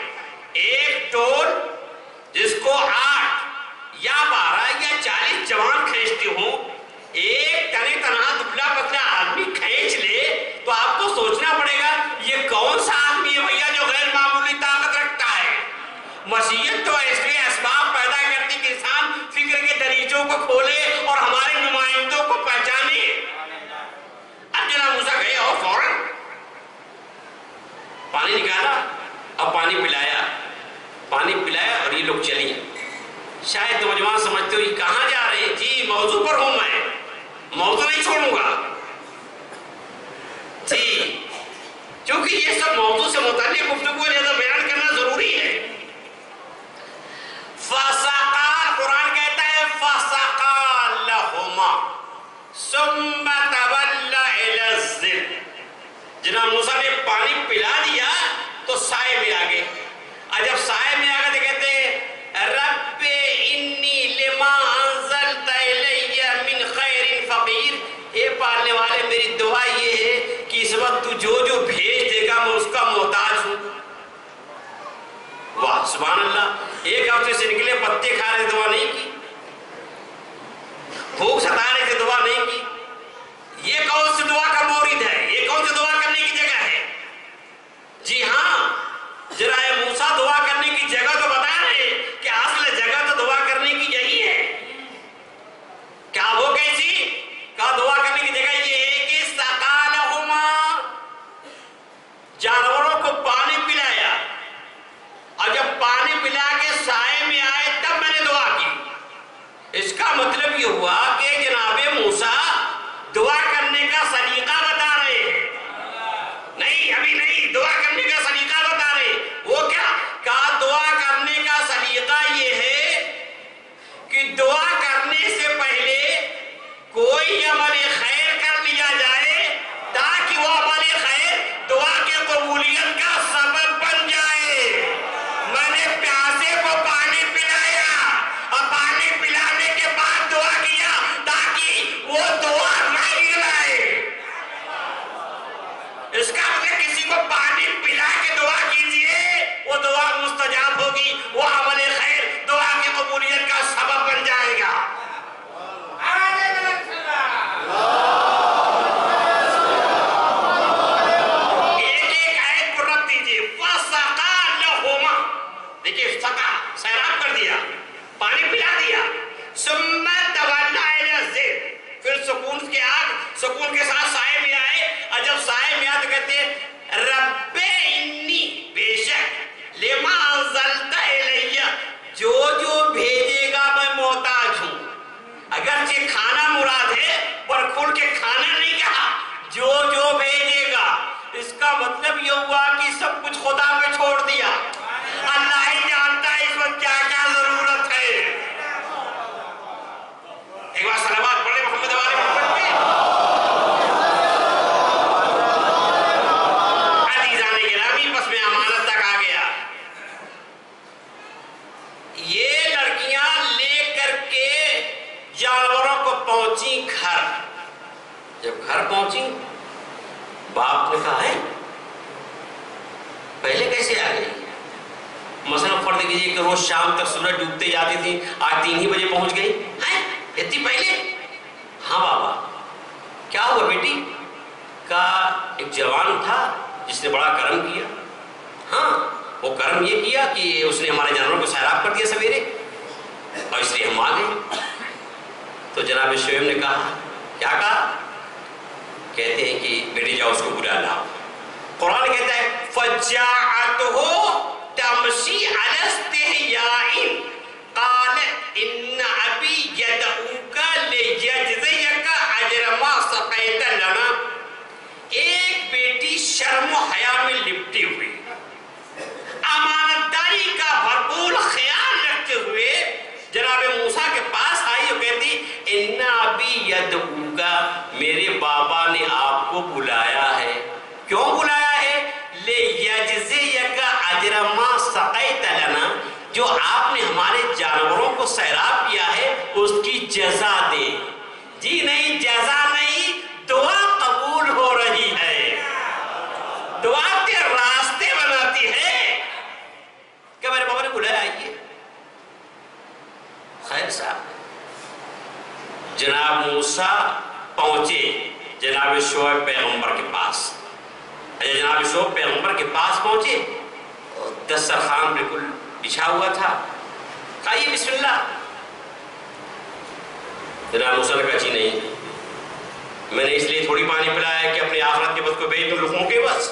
ایک ٹول جس کو 8 یا 12 یا 40 جوان کھینچتے ہوں، ایک تنے تنہا دبلا پتلا آدمی کھینچ لے تو آپ کو سوچنا پڑے گا یہ کون سا آدمی ہے بھیا جو غیر معمولی طاقت رکھتا ہے۔ مشیت تو ایسے اسباب پیدا کرتی کہ انسان فکر کے دریچوں کو کھولے اور ہمارے نمائندوں کو پہچانے۔ اب جناب موسیٰ گئے اور فوراً پانی نکالا اور پانی پلایا اور یہ لوگ چلی۔ شاید نوجوان سمجھتے ہو یہ کہاں جا رہے ہیں؟ جی موضوع پر ہوں، میں موضوع نہیں چھوڑوں گا جی، کیونکہ یہ سب موضوع سے متعلق گفتگو لہذا بیان کرنا ضروری ہے۔ فَسَقَا، قرآن کہتا ہے فَسَقَا لَهُمَا ثُمَّ تَوَلَّ إِلَى الظِّلِّ، جناب موسیٰ نے پانی پلا دیا تو سائے میں آگئے، اور جب سائے میں آگئے تو کہتے ہیں رب انی لما انزلت الی من خیر فقیر، اے پالنے والے میری دعا یہ ہے کہ اس وقت تو جو جو بھیج دے گا میں اس کا محتاج ہوں۔ واہ سبحان اللہ، ایک ہفتے سے نکلے، پتے کھا رہے، دعا نہیں کی، بھوک ستا رہے تھے، دعا نہیں کی۔ یہ کون سی دعا کا مورد ہے؟ یہ کون سی دعا کرنے کی جگہ ہے؟ جی ہاں، جناب موسیٰ دعا کرنے کی جگہ تو بتا رہے کہ اصل جگہ تو دعا کرنے کی یہی ہے۔ کیا وہ کیسی؟ کہا دعا کرنے کی جگہ یہ ہے کہ سقا لہما، جانوروں کو پانی پلایا، اور جب پانی پلا کے سائے میں آئے تب میں نے دعا کی۔ اس کا مطلب یہ ہوا کہ جناب موسیٰ دعا کرنے کا سلیقہ بتا رہے ہیں، نہیں ابھی نہیں، دعا کرنے کا سلیقہ بتا رہے ہیں۔ وہ کیا کہا؟ دعا کرنے کا سلیقہ یہ ہے کہ دعا کرنے سے پہلے کوئی عمل خیر کر لیا جائے تاکہ وہ عمل خیر دعا کی قبولیت کا سبب بن جائے۔ میں نے پیاسے کو پانی پلایا اور پانی پلانے کے بعد دعا کیا تاکہ وہ دعا نہیں لائے۔ اس کا مطلب کسی کو پانی پلا کے دعا کیجئے، وہ دعا مستجاب ہوگی، وہ عمل خیر دعا کی قبولیت کا سبب بن جائے گا۔ ایک ایک آیت کو رکھ دیجئے، فَسَقَا لَهُمَا، دیکھئے سقا سیراب کر دیا، پانی پلا دیا، ثُمَّ تَوَلَّ إِلَى الظِّلِّ، پھر سکون کے آگ، سکون کے ساتھ سائے میں آئے، اور جب سائے میں آئے تو کہتے ہیں رب انی، بے شک، لما انزلت الیہ، جو جو بھیجے گا میں محتاج ہوں۔ اگرچہ کھانا مراد ہے پر کھل کے کھانا نہیں کہا، جو جو بھیجے گا۔ اس کا مطلب یہ ہوا کہ سب کچھ خدا پہ چھوڑ دیا، اللہ ہی جانتا ہے اس وقت کیا کیا ضرورت ہے۔ ایک بار صلوات پڑھے محمد والے محمد پہ۔ عزیزان گرامی، بس میں امانت تک آ گیا۔ یہ لڑکیاں لے پہنچی گھر، جب گھر پہنچی باپ نے کہا ہے پہلے کیسے آ گئی؟ مثلا فرض کیجیے کہ روز شام تک سورج ڈوبتے جاتی تھی، آج 3 ہی بجے پہنچ گئی ہیں اتنی پہلے؟ ہاں بابا۔ کیا ہوا بیٹی؟ کہا ایک جوان تھا جس نے بڑا کرم کیا۔ ہاں وہ کرم یہ کیا کہ اس نے ہمارے جانوروں کو سیراب کر دیا سویرے، اور اس لیے ہم آ گئے۔ تو جناب شعیب نے کہا کیا کہا؟ کہتے ہیں کہ بیٹی جاؤ اس کو بلا لاؤ۔ قرآن کہتا ہے فَجَاعَتْهُ تَمْشِي عَلَى اسْتِحْيَاءٍ قَالَتْ إِنَّ أَبِي يَدْعُوكَ لِيَجْزِيَكَ أَجْرَ مَا سَقَيْتَ لَنَا۔ ایک بیٹی شرم و حیا میں لپٹی ہوئی، امانتداری کا بھرپور خیال رکھتے ہوئے جناب موسیٰ کے پاس آئی اور کہتی ان ابی یدعوک، میرے بابا نے آپ کو بلایا ہے۔ کیوں بلایا ہے؟ لیجزیک اجر ما سقیت لنا، جو آپ نے ہمارے جانوروں کو سیراب کیا ہے اس کی جزا دے۔ جی نہیں، جزا نہیں، دعا قبول ہو رہی ہے، دعا کے راستے بناتی ہے کہ میرے بابا نے بلایا آئیے۔ خیر صاحب جناب موسیٰ پہنچے جناب شعیب پیغمبر کے پاس۔ جناب شعیب پیغمبر کے پاس پہنچے، دسترخوان بالکل بچھا ہوا تھا، کہا یہ بسم اللہ۔ جناب موسیٰ نے کہا جی نہیں، میں نے اس لیے تھوڑی پانی پلایا ہے کہ اپنی آخرت کے بس کو بھیج دوں لوگوں کے بس۔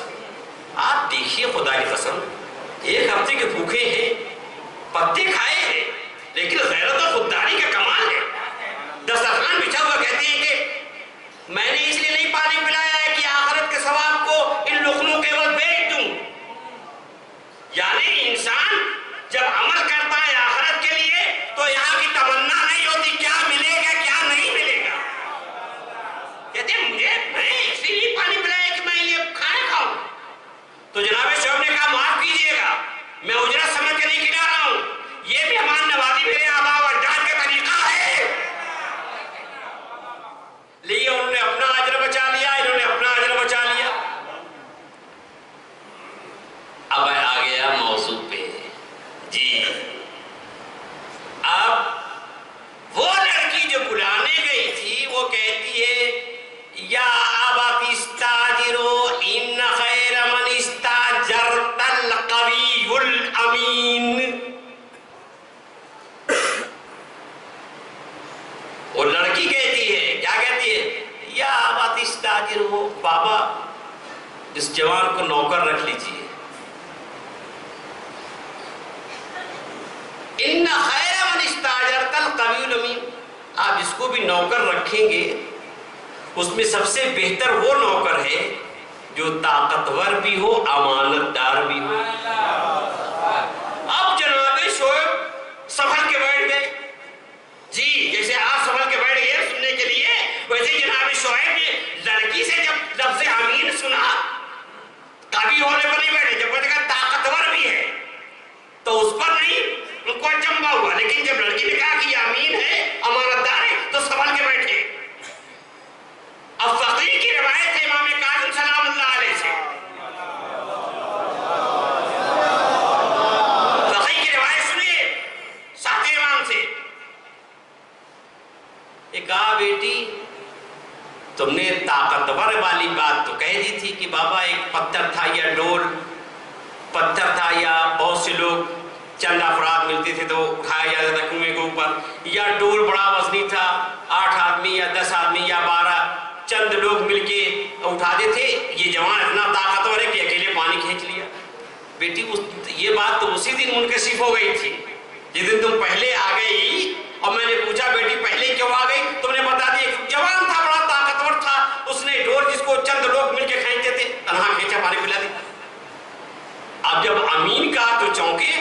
آپ دیکھیے خدا کی قسم، 1 ہفتے کے بھوکے ہیں، پتے کھائے ہیں، لیکن غیرت و خودداری کا کمال ہے۔ دسترخوان بچھا ہوا کہتے ہیں کہ میں نے اس لیے نہیں پانی پلایا ہے کہ آخرت کے ثواب کو ان لقموں کے بس بھیج دوں۔ یعنی انسان جب عمل کرتا ہے آخرت کے لیے تو یہاں کی تمنا نہیں ہوتی کیا ملے گا کیا نہیں ملے گا، کہتے ہیں مجھے میں اس لیے پانی پلایا کہ میں یہ کھانا کھاؤں۔ تو جناب شعیب نے کہا معاف کیجئے گا، میں اجرت سمجھ کے نہیں کھلا رہا ہوں، یہ بھی ہمان نوازی میرے آباء و اجداد کا طریقہ ہے۔ لیے انہوں نے اپنا اجر بچا لیا، انہوں نے اپنا اجر بچا لیا۔ اب آ گیا موضوع پہ جی، اب وہ لڑکی جو بلانے گئی تھی وہ کہتی ہے یا ابت استاجروا ان خیر من استاجرت القوی الامین۔ وہ لڑکی کہتی ہے، کیا کہتی ہے؟ یا ابت استاجروا، بابا اس جوان کو نوکر رکھ لیجئے۔ ان خیر من استاجرت القوی الامین، آپ جس کو بھی نوکر رکھیں گے اس میں سب سے بہتر وہ نوکر ہے جو طاقتور بھی ہو، امانت دار بھی ہو۔ اب جناب شعیب سنبھل کے بیٹھ گئے جی، جیسے آپ سنبھل کے بیٹھ گئے سننے کے لیے، ویسے جناب شعیب نے لڑکی سے جب لفظ امین سنا، قوی ہونے پر نہیں بیٹھے، جب بیٹھے گا طاقتور بھی ہے تو اس پر نہیں ان کو چمبا ہوا، لیکن جب لڑکی نے کہا کہ یہ امین ہے، امانت دار ہے، تو سنبھل کے بیٹھے۔ اب فقیر کی روایت ہے امام کاظم سلام اللہ علیہ سے، فقیر کی روایت سنیے ساتھ امام سے، کہا بیٹی تم نے طاقتور والی بات تو کہہ دی تھی کہ بابا ایک پتھر تھا یا ڈول پتھر تھا، یا بہت سے لوگ چند افراد ملتے تھے تو اٹھایا جاتا تھا کنویں کے اوپر، یا ڈول بڑا وزنی تھا، 8 آدمی یا 10 آدمی یا 12 چند لوگ مل کے اٹھاتے تھے، یہ جوان اتنا طاقتور ہے کہ اکیلے پانی کھینچ لیا۔ بیٹی یہ بات تو اسی دن منکشف ہو گئی تھی جس دن تم پہلے آ گئی، اور میں نے پوچھا بیٹی پہلے کیوں آ گئی، تم نے بتا دیا کہ جوان تھا بڑا طاقتور تھا، اس نے ڈور جس کو چند لوگ مل کے کھینچتے تھے تنہا کھینچا پانی پلا دی۔ اب جب امین کہا تو چونکے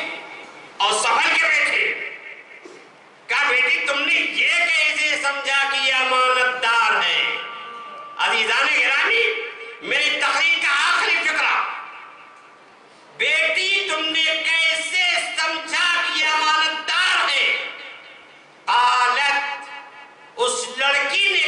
اور سنبھل کے بیٹھے، کہا بیٹی تم نے یہ کیسے سمجھا کہ یہ امانت دار ہے؟ عزیزان گرامی، میری تقریر کا آخری فقرہ، بیٹی تم نے کیسے سمجھا کہ یہ امانت دار ہے؟ قالت، اس لڑکی نے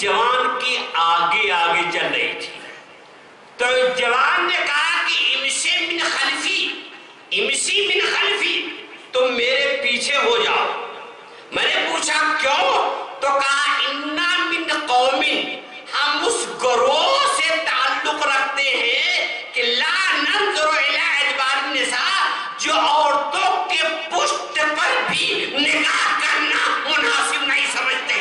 جوان کی آگے آگے چل رہی تھی. تو جوان نے کہا کہ امشی من خلفی تم میرے پیچھے ہو جاؤ. میں نے پوچھا کیوں؟ تو کہا انا من قوم، ہم اس گروہ سے تعلق رکھتے ہیں کہ لا ننظر الی ادبار النساء، جو عورتوں کے پشت پر بھی نگاہ کرنا مناسب نہیں سمجھتے.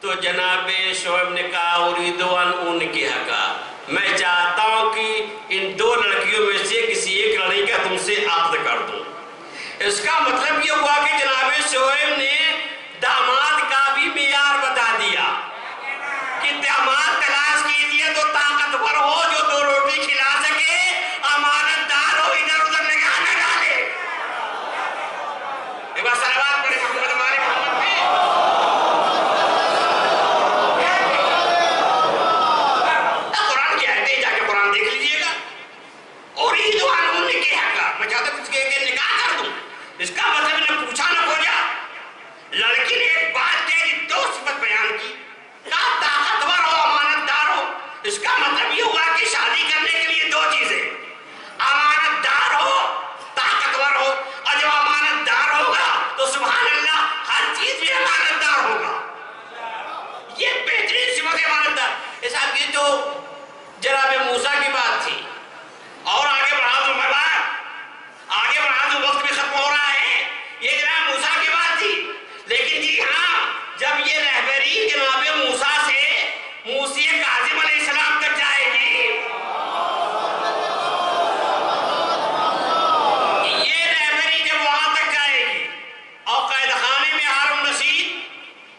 تو جناب شعیب نے کہا اریدو ان انکحکا، میں چاہتا ہوں کہ ان دو لڑکیوں میں سے کسی ایک لڑکی کا تم سے عقد کر دوں. اس کا مطلب یہ ہوا کہ جناب شعیب نے داماد کا بھی معیار بتا دیا کہ داماد تلاش کیجیے تو طاقتور ہو، جو دو روٹی کھلا سکے، امانت دار ہو، ادھر ادھر نگاہ نہ ڈالے. ایک بار صلوات پڑھیں محمد ہمارے محمد پہ. اس کا مطلب نہ پوچھا نہ کھوجا. لڑکی نے ایک بات کہی، دو صفت بیان کی، کہا طاقتور ہو، امانت دار ہو. اس کا مطلب یہ ہوا کہ شادی کرنے کے لیے دو چیزیں، امانت دار ہو، طاقتور ہو. اور جب امانت دار ہوگا تو سبحان اللہ ہر چیز میں امانت دار ہوگا. یہ بہترین صفت ہے امانت دار. اس آپ کی جو جناب موسیٰ کی بات تھی، اور آگے بڑھا دوں میں بات، آگے بڑھا دوں، وقت بھی ختم ہو رہا ہے. یہ جناب موسیٰ کی بات تھی. لیکن جی ہاں، جب یہ رہبری جناب موسیٰ سے موسی کاظم علیہ السلام تک جائے گی، یہ رہبری جب وہاں تک جائے گی اور قید خانے میں ہارون رشید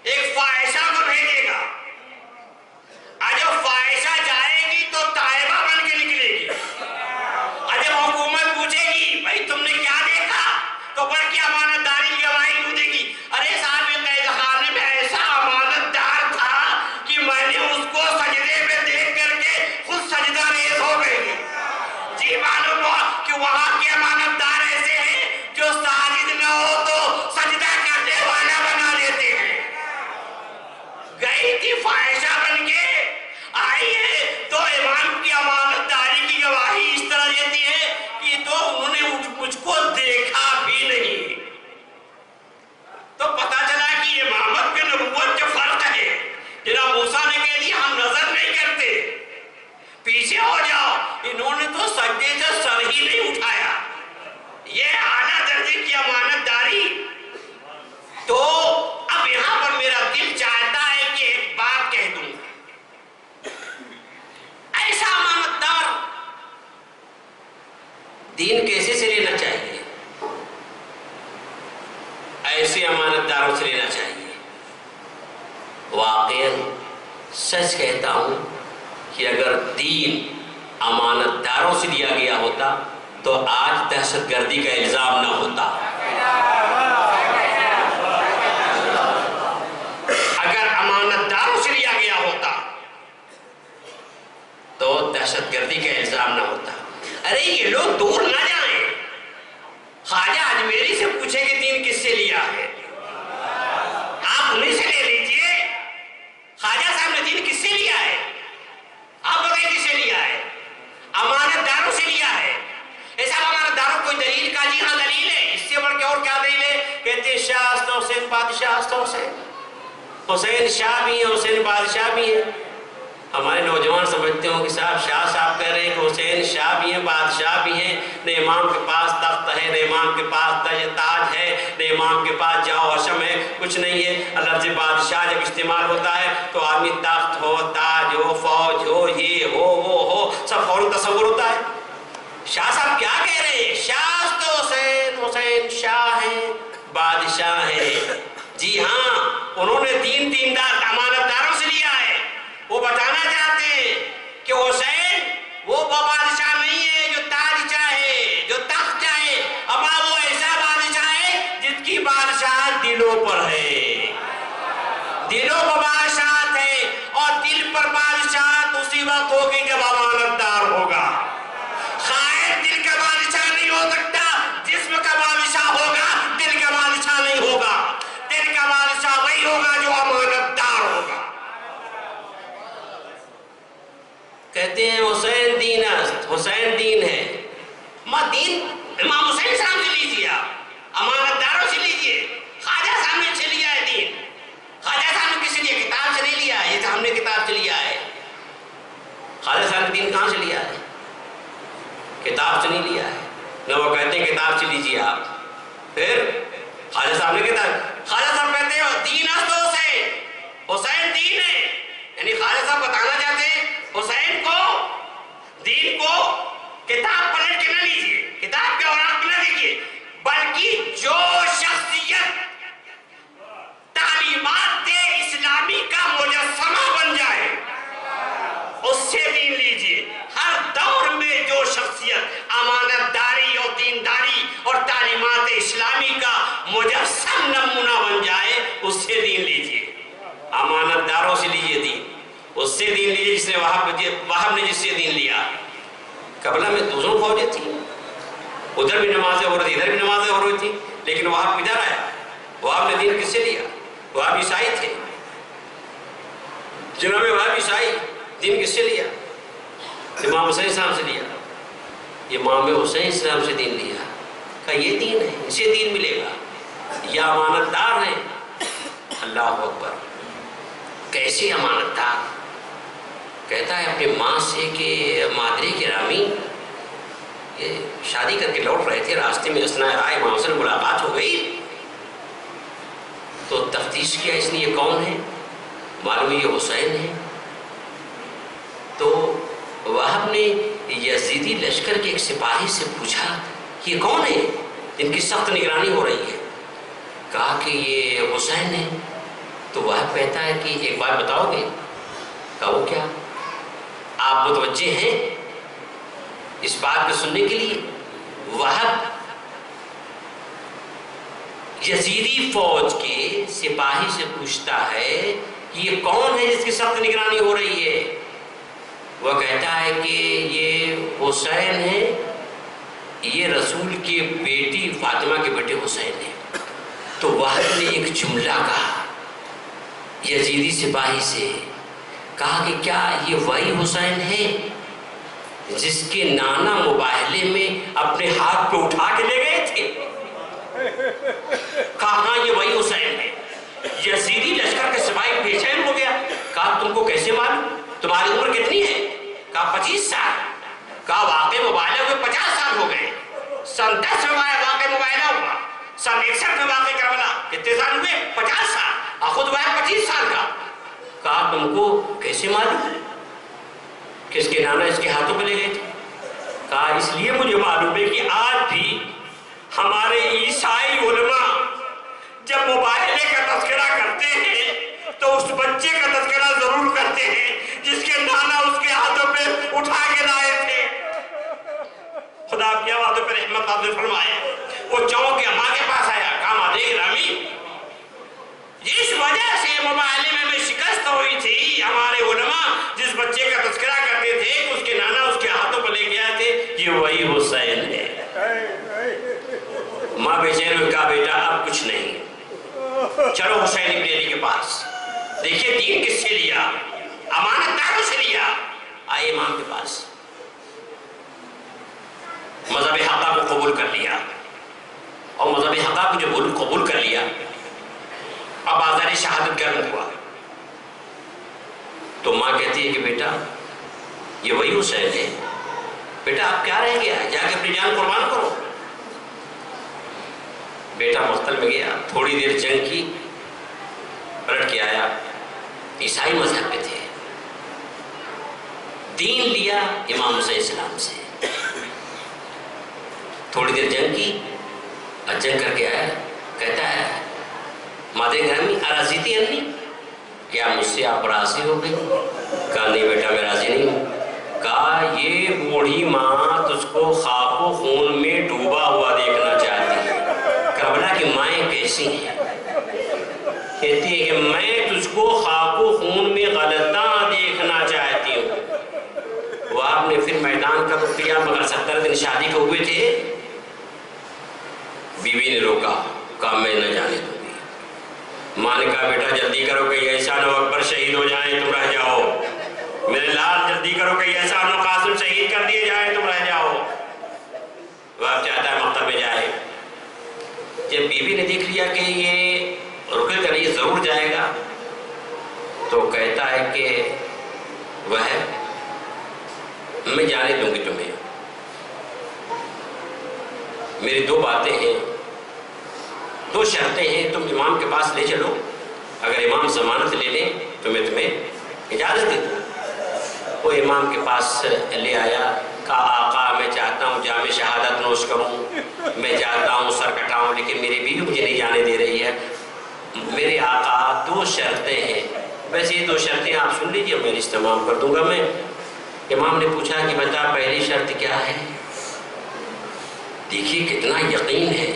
ایک فاحشہ کو بھیجے گا، اور جب فاحشہ جائے گی تو طائبہ بن کے نکلے گی. اور جب حکومت پوچھے گی بھائی تم نے کیا دیکھا، تو بڑھ کے امانت داری کی گواہی کیوں دے گی؟ ارے صاحب یہ قید خانے میں ایسا امانت دار تھا کہ میں نے اس کو سجدے میں دیکھ کر کے خود سجدہ ریز ہو گئی. جی معلوم ہوا کہ وہاں کے امانت دار ایسے ہیں جو ساجد نہ ہو تو سجدہ کرنے والا بنا دیتے ہیں. گئی تھی فاحشہ بن کے، آئی ہے تو امام کی امانت داری کی گواہی اس طرح دیتی ہے کہ تو انہوں نے مجھ کو دیکھا بھی نہیں. تو پتا چلا کہ امامت کے نبوت کے فرق ہے. جناب موسیٰ نے کہہ دیا ہم نظر نہیں کرتے، پیچھے ہو جاؤ. انہوں نے تو سجدے سے سر ہی نہیں اٹھایا. یہ اعلیٰ درجے کی امانت داری. تو اب یہاں پر میرا دل چاہتا ہے کہ ایک بات کہہ دوں، ایسا امانت دار دین کیسے سے لینا چاہیے؟ ایسے امانت داروں سے لینا چاہیے. واقعاً سچ کہتا ہوں کہ اگر دین امانت داروں سے لیا گیا ہوتا تو آج دہشت گردی کا الزام نہ ہوتا. اگر امانت داروں سے لیا گیا ہوتا تو دہشت گردی کا الزام نہ ہوتا. ارے یہ لوگ دور نہ جائیں، خواجہ اجمیری سے پوچھیں کہ دین کس سے لیا ہے، آپ انہیں سے لے لیجئے. خواجہ صاحب نے دین کس سے لیا ہے؟ آپ بتائیں کس سے لیا ہے؟ امانت داروں سے لیا ہے. ایسا امانت داروں کوئی دلیل کا؟ جی ہاں دلیل ہے. اس سے بڑھ کے اور کیا دلیل ہے؟ کہتے ہیں شاہ ہست حسین بادشاہ ہست حسین. حسین شاہ بھی ہیں، حسین بادشاہ بھی ہیں. ہمارے نوجوان سمجھتے ہوں کہ شاہ صاحب کہہ رہے ہیں کہ حسین شاہ بھی ہیں، بادشاہ بھی ہیں، نہ امام کے پاس تخت ہے، نہ امام کے پاس تاج ہے، نہ امام کے پاس جاؤ حشم ہے، کچھ نہیں ہے۔ لفظ بادشاہ جب استعمال ہوتا ہے تو آدمی تخت ہو، تاج ہو، فوج ہو، یہ ہو، وہ ہو، سب فوراً تصور ہوتا ہے۔ شاہ صاحب کیا کہہ رہے ہیں؟ شاہ تو حسین شاہ ہیں، بادشاہ ہیں۔ جی ہاں، انہوں نے دیندار امانت داروں سے لیا ہے۔ وہ بتانا چاہتے ہیں کہ حسین وہ بادشاہ نہیں ہے جو تاج چاہے، جو تخت چاہے، اما وہ ایسا بادشاہ ہے جس کی بادشاہت دلوں پر ہے، دلوں پر بادشاہت ہے، اور دل پر بادشاہت اسی وقت ہوگی جب امانت دار ہوگا۔ خائن دل کا بادشاہ نہیں ہو سکتا، جسم کا بادشاہ ہوگا، دل کا بادشاہ نہیں ہوگا۔ دل کا بادشاہ وہی ہوگا جو امانت دار ہوگا۔ کہتے ہیں حسین دین است، حسین دین ہے۔ دین امام حسین صاحب سے لیجیے، آپ امانت داروں سے لیجیے۔ خواجہ صاحب نے سے لیا ہے دین، خواجہ صاحب نے کسی لیے کتاب سے نہیں لیا ہے، یہ تو ہم نے کتاب سے لیا ہے۔ خواجہ صاحب نے دین کہاں سے لیا ہے؟ کتاب سے نہیں لیا ہے، نہ وہ کہتے ہیں کتاب سے لیجیے آپ۔ پھر خواجہ صاحب نے خواجہ صاحب کہتے ہیں دین است تو حسین، حسین دین ہے، یعنی خواجہ صاحب بتانا چاہتے ہیں حسین کو، دین کو کتاب پلٹ کے نہ لیجیے، کتاب کے اوراق نہ لیجیے، بلکہ جو شخصیت تعلیمات اسلامی کا مجسمہ بن جائے اس سے دین لیجیے۔ ہر دور میں جو شخصیت امانت داری اور دینداری اور تعلیمات اسلامی کا مجسم نمونہ بن جائے اس سے دین لیجیے۔ امانت داروں سے لیجیے دین، اس سے دین لیجیے جس نے وہاب نے جس سے دین لیا۔ قبلہ میں دوسروں فوجیں تھیں، ادھر بھی نمازیں ہو رہی تھی، ادھر بھی نمازیں ہو رہی تھی، لیکن وہاب ادھر آیا۔ وہاب نے دین کس سے لیا؟ وہاب عیسائی تھے، جناب وہاب عیسائی، دین کس سے لیا؟ امام حسین صاحب سے لیا۔ امام حسین صاحب سے دین لیا، کہا یہ دین ہے، اسے دین ملے گا، یہ امانت دار ہیں۔ اللہ اکبر، کیسے امانت دار؟ کہتا ہے اپنی ماں سے کہ مادری گرامی، یہ شادی کر کے لوٹ رہے تھے، راستے میں اثناء رائے امام حسین ملاقات ہو گئی تو تفتیش کیا اس نے یہ کون ہے، معلوم یہ حسین ہے۔ تو وہاب نے یزیدی لشکر کے ایک سپاہی سے پوچھا یہ کون ہے ان کی سخت نگرانی ہو رہی ہے؟ کہا کہ یہ حسین ہے۔ تو وہاب کہتا ہے کہ ایک بات بتاؤ گے؟ کہا وہ کیا؟ آپ متوجہ ہیں اس بات کو سننے کے لیے؟ وہاب یزیدی فوج کے سپاہی سے پوچھتا ہے یہ کون ہے جس کی سخت نگرانی ہو رہی ہے؟ وہ کہتا ہے کہ یہ حسین ہے، یہ رسول کی بیٹی فاطمہ کے بیٹے حسین ہیں۔ تو وہاب نے ایک جملہ کہا یزیدی سپاہی سے، کہا کہ کیا یہ وہی حسین ہے جس کے نانا مباہلے میں اپنے ہاتھ پہ اٹھا کے لے گئے تھے؟ کہا ہاں یہ وہی حسین ہے۔ یزیدی لشکر کے سپاہی بے چین ہو گیا، کہا تم کو کیسے معلوم؟ تمہاری عمر کتنی ہے؟ کہا 25 سال۔ کہا واقع مباہلے ہوئے 50 سال ہو گئے، سن 10 میں واقع مباہلہ ہوا، سن 61 میں واقع کربلا، کتنے سال ہوئے؟ 50 سال، اور خود وہ 25 سال کا۔ کہا تم کو کیسے معلوم کہ اس کے نانا اس کے ہاتھوں پہ لے گئے تھے؟ کہا اس لیے مجھے معلوم ہے کہ آج بھی ہمارے عیسائی علماء جب مباہلے کا تذکرہ کرتے ہیں تو اس بچے کا تذکرہ ضرور کرتے ہیں جس کے نانا اس کے ہاتھوں پہ اٹھا کے لائے تھے۔ خدا کی آوازوں پہ رحمت نازل فرمائے۔ وہ چونک کے ماں کے پاس آیا، کہا مادری گرامی جس وجہ سے مباہلے میں شکست ہوئی تھی، ہمارے علماء جس بچے کا تذکرہ کرتے تھے کہ اس کے نانا اس کے ہاتھوں پہ لے کے آئے تھے، یہ وہی حسین ہے۔ ماں بے چین ہوئی، کہا بیٹا اب کچھ نہیں، چلو حسین ابن علی کے پاس، دیکھیے دین کس سے لیا؟ امانت داروں سے لیا۔ آئے امام کے پاس، مذہب حقہ کو قبول کر لیا، اور مذہب حقہ کو جب قبول کر لیا اب آزار شہادت گرم ہوا۔ تو ماں کہتی ہے کہ بیٹا یہ وہی حسین ہے، بیٹا آپ کیا رہ گیا، جا کے اپنی جان قربان کرو۔ بیٹا مقتل میں گیا، تھوڑی دیر جنگ کی، پلٹ کے آیا، عیسائی مذہب پہ تھے، دین لیا امام حسین السلام سے، تھوڑی دیر جنگ کی، جنگ کر کے آیا، کہتا ہے مادر گرامی ارازیتی انی، کیا مجھ سے آپ راضی ہو گئی؟ کہا نہیں بیٹا میں راضی نہیں ہوں۔ کہا یہ بوڑھی ماں تجھ کو خاک و خون میں ڈوبا ہوا دیکھنا چاہتی ہے۔ کربلا کی مائیں کیسی ہیں؟ کہتی ہے کہ میں تجھ کو خاک و خون میں غلطاں دیکھنا چاہتی ہوں۔ وہ آپ نے پھر میدان کا رخ کیا، مگر 70 دن شادی کو ہوئے تھے، بیوی نے روکا، کہا میں نہ جانے دوں گی۔ ماں نے کہا بیٹا جلدی کرو کہ ایسا نہ اکبر شہید ہو جائیں تم رہ جاؤ، میرے لال جلدی کرو کہ ایسا نہ قاسم شہید کر دیے جائیں تم رہ جاؤ۔ وہ آپ چاہتا ہے مقتل میں جائے۔ جب بیوی نے دیکھ لیا کہ یہ رکے گا نہیں، ضرور جائے گا، تو کہتا ہے کہ وہ میں جانے دوں گی تمہیں، میری 2 باتیں ہیں، 2 شرطیں ہیں، تم امام کے پاس لے چلو، اگر امام ضمانت لے لیں تو میں تمہیں اجازت دے دوں۔ وہ امام کے پاس لے آیا، کہا آقا میں چاہتا ہوں جامع شہادت نوش کروں، میں چاہتا ہوں سر کٹاؤں، لیکن میری بیوی مجھے نہیں جانے دے رہی ہے۔ میرے آقا 2 شرطیں ہیں، ویسے یہ 2 شرطیں آپ سن لیجیے، میں استعمال کر دوں گا میں۔ امام نے پوچھا کہ بتا پہلی شرط کیا ہے؟ دیکھیے کتنا یقین ہے،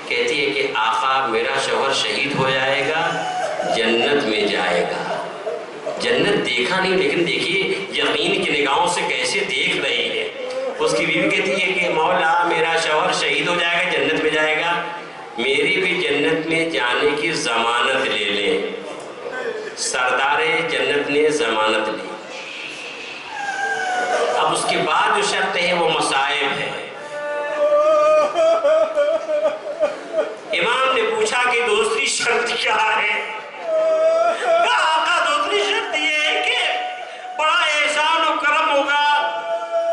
کہتی ہے کہ آقا میرا شوہر شہید ہو جائے گا، جنت میں جائے گا۔ جنت دیکھا نہیں، لیکن دیکھیے یقین کی نگاہوں سے کیسے دیکھ رہی ہے۔ اس کی بیوی کہتی ہے کہ مولا میرا شوہر شہید ہو جائے گا، جنت میں جائے گا، میری بھی جنت میں جانے کی ضمانت لے لیں۔ سردار جنت نے ضمانت لی۔ اب اس کے بعد جو شرط ہے وہ مصائب ہے۔ امام نے پوچھا کہ دوسری شرط کیا ہے؟ آقا دوسری شرط یہ ہے کہ بڑا احسان و کرم ہوگا،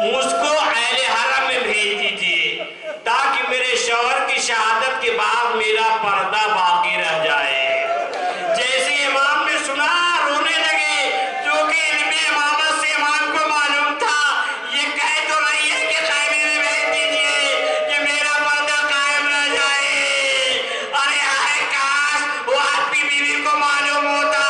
مجھ کو اہل حرم میں بھیج دیجیے تاکہ میرے شوہر کی شہادت کے بعد میرا پردہ باقی رہ جائے۔ جیسے امام نے سنا رونے لگے، جو کہ علم امامت سے امام کو معلوم تھا، یہ کہہ تو رہی ہے کہ خیمے میں بھیج دیجیے کہ میرا پردہ قائم رہ جائے۔ ارے ہائے کاش وہ آپ کی بیوی کو معلوم ہوتا،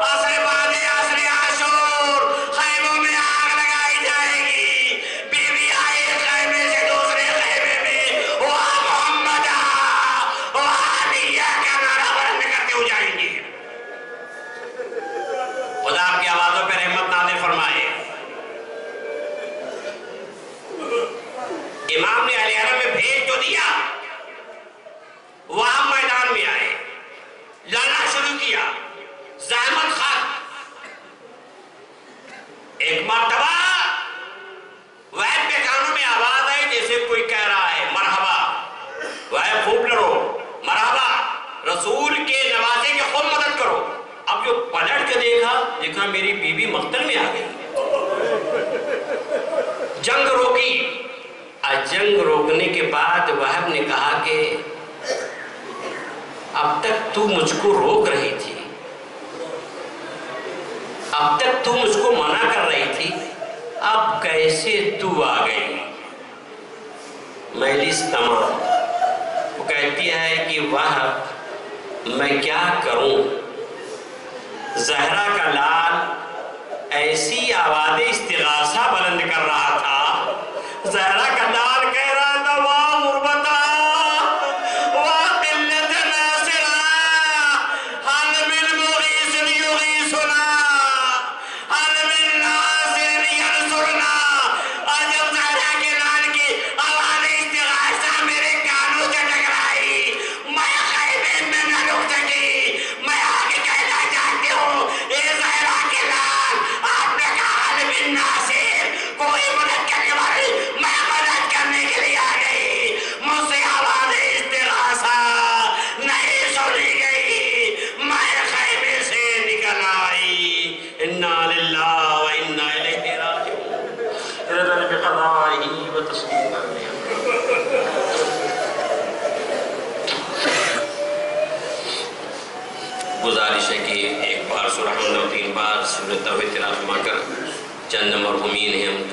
عصر بعد عصر عاشور خیموں میں آگ لگائی جائے گی، بیوی آئے خیمے سے دوسرے خیمے میں، وہاں محمد وہاں علیہ کا نعرہ بلند کرتے ہو جائیں گے۔ خدا آپ کی آوازوں پہ رحمت نازل فرمائے۔ امام نے اہل حرم میں بھیج تو دیا، وہاں میدان میں آئے، لڑنا شروع کیا، زحمت خان ایک مرتبہ وحب کے کانوں میں آواز آئی جیسے کوئی کہہ رہا ہے مرحبا، وحب خوب لڑو، مرحبا رسول کے نوازے کے خوب مدد کرو۔ اب جو پلٹ کے دیکھا میری بیوی مقتل میں آ گئی، جنگ روکی۔ جنگ روکنے کے بعد وحب نے کہا کہ اب تک تو مجھ کو روک رہی تھی، اب تک تو مجھ کو منع کر رہی تھی، اب کیسے تو آ گئی؟ مجلس تمام۔ وہ کہتی ہے کہ وحب میں کیا کروں، زہرا کا لال ایسی آواز استغاثہ بلند کر رہا تھا، زہرا کا لال کہہ رہا تھا واہ غربتا واہ قلت ناصرہ حل من مغیث یغیثنا حل من ناصر ینصرنا۔ اور جب زہرا کے لال کی آواز استغاثہ میرے کانوں سے ٹکرائی، میں خیمے میں نہ رک سکی، میں آگے کہنا چاہتی ہوں اے زہرا کے لال، آپ نے کہا حل من ناصر، کوئی مدد کرنے والی، میں مدد 3 بار سورۃ توحید تلاوت فرما کر چند مرحومین ہیں ان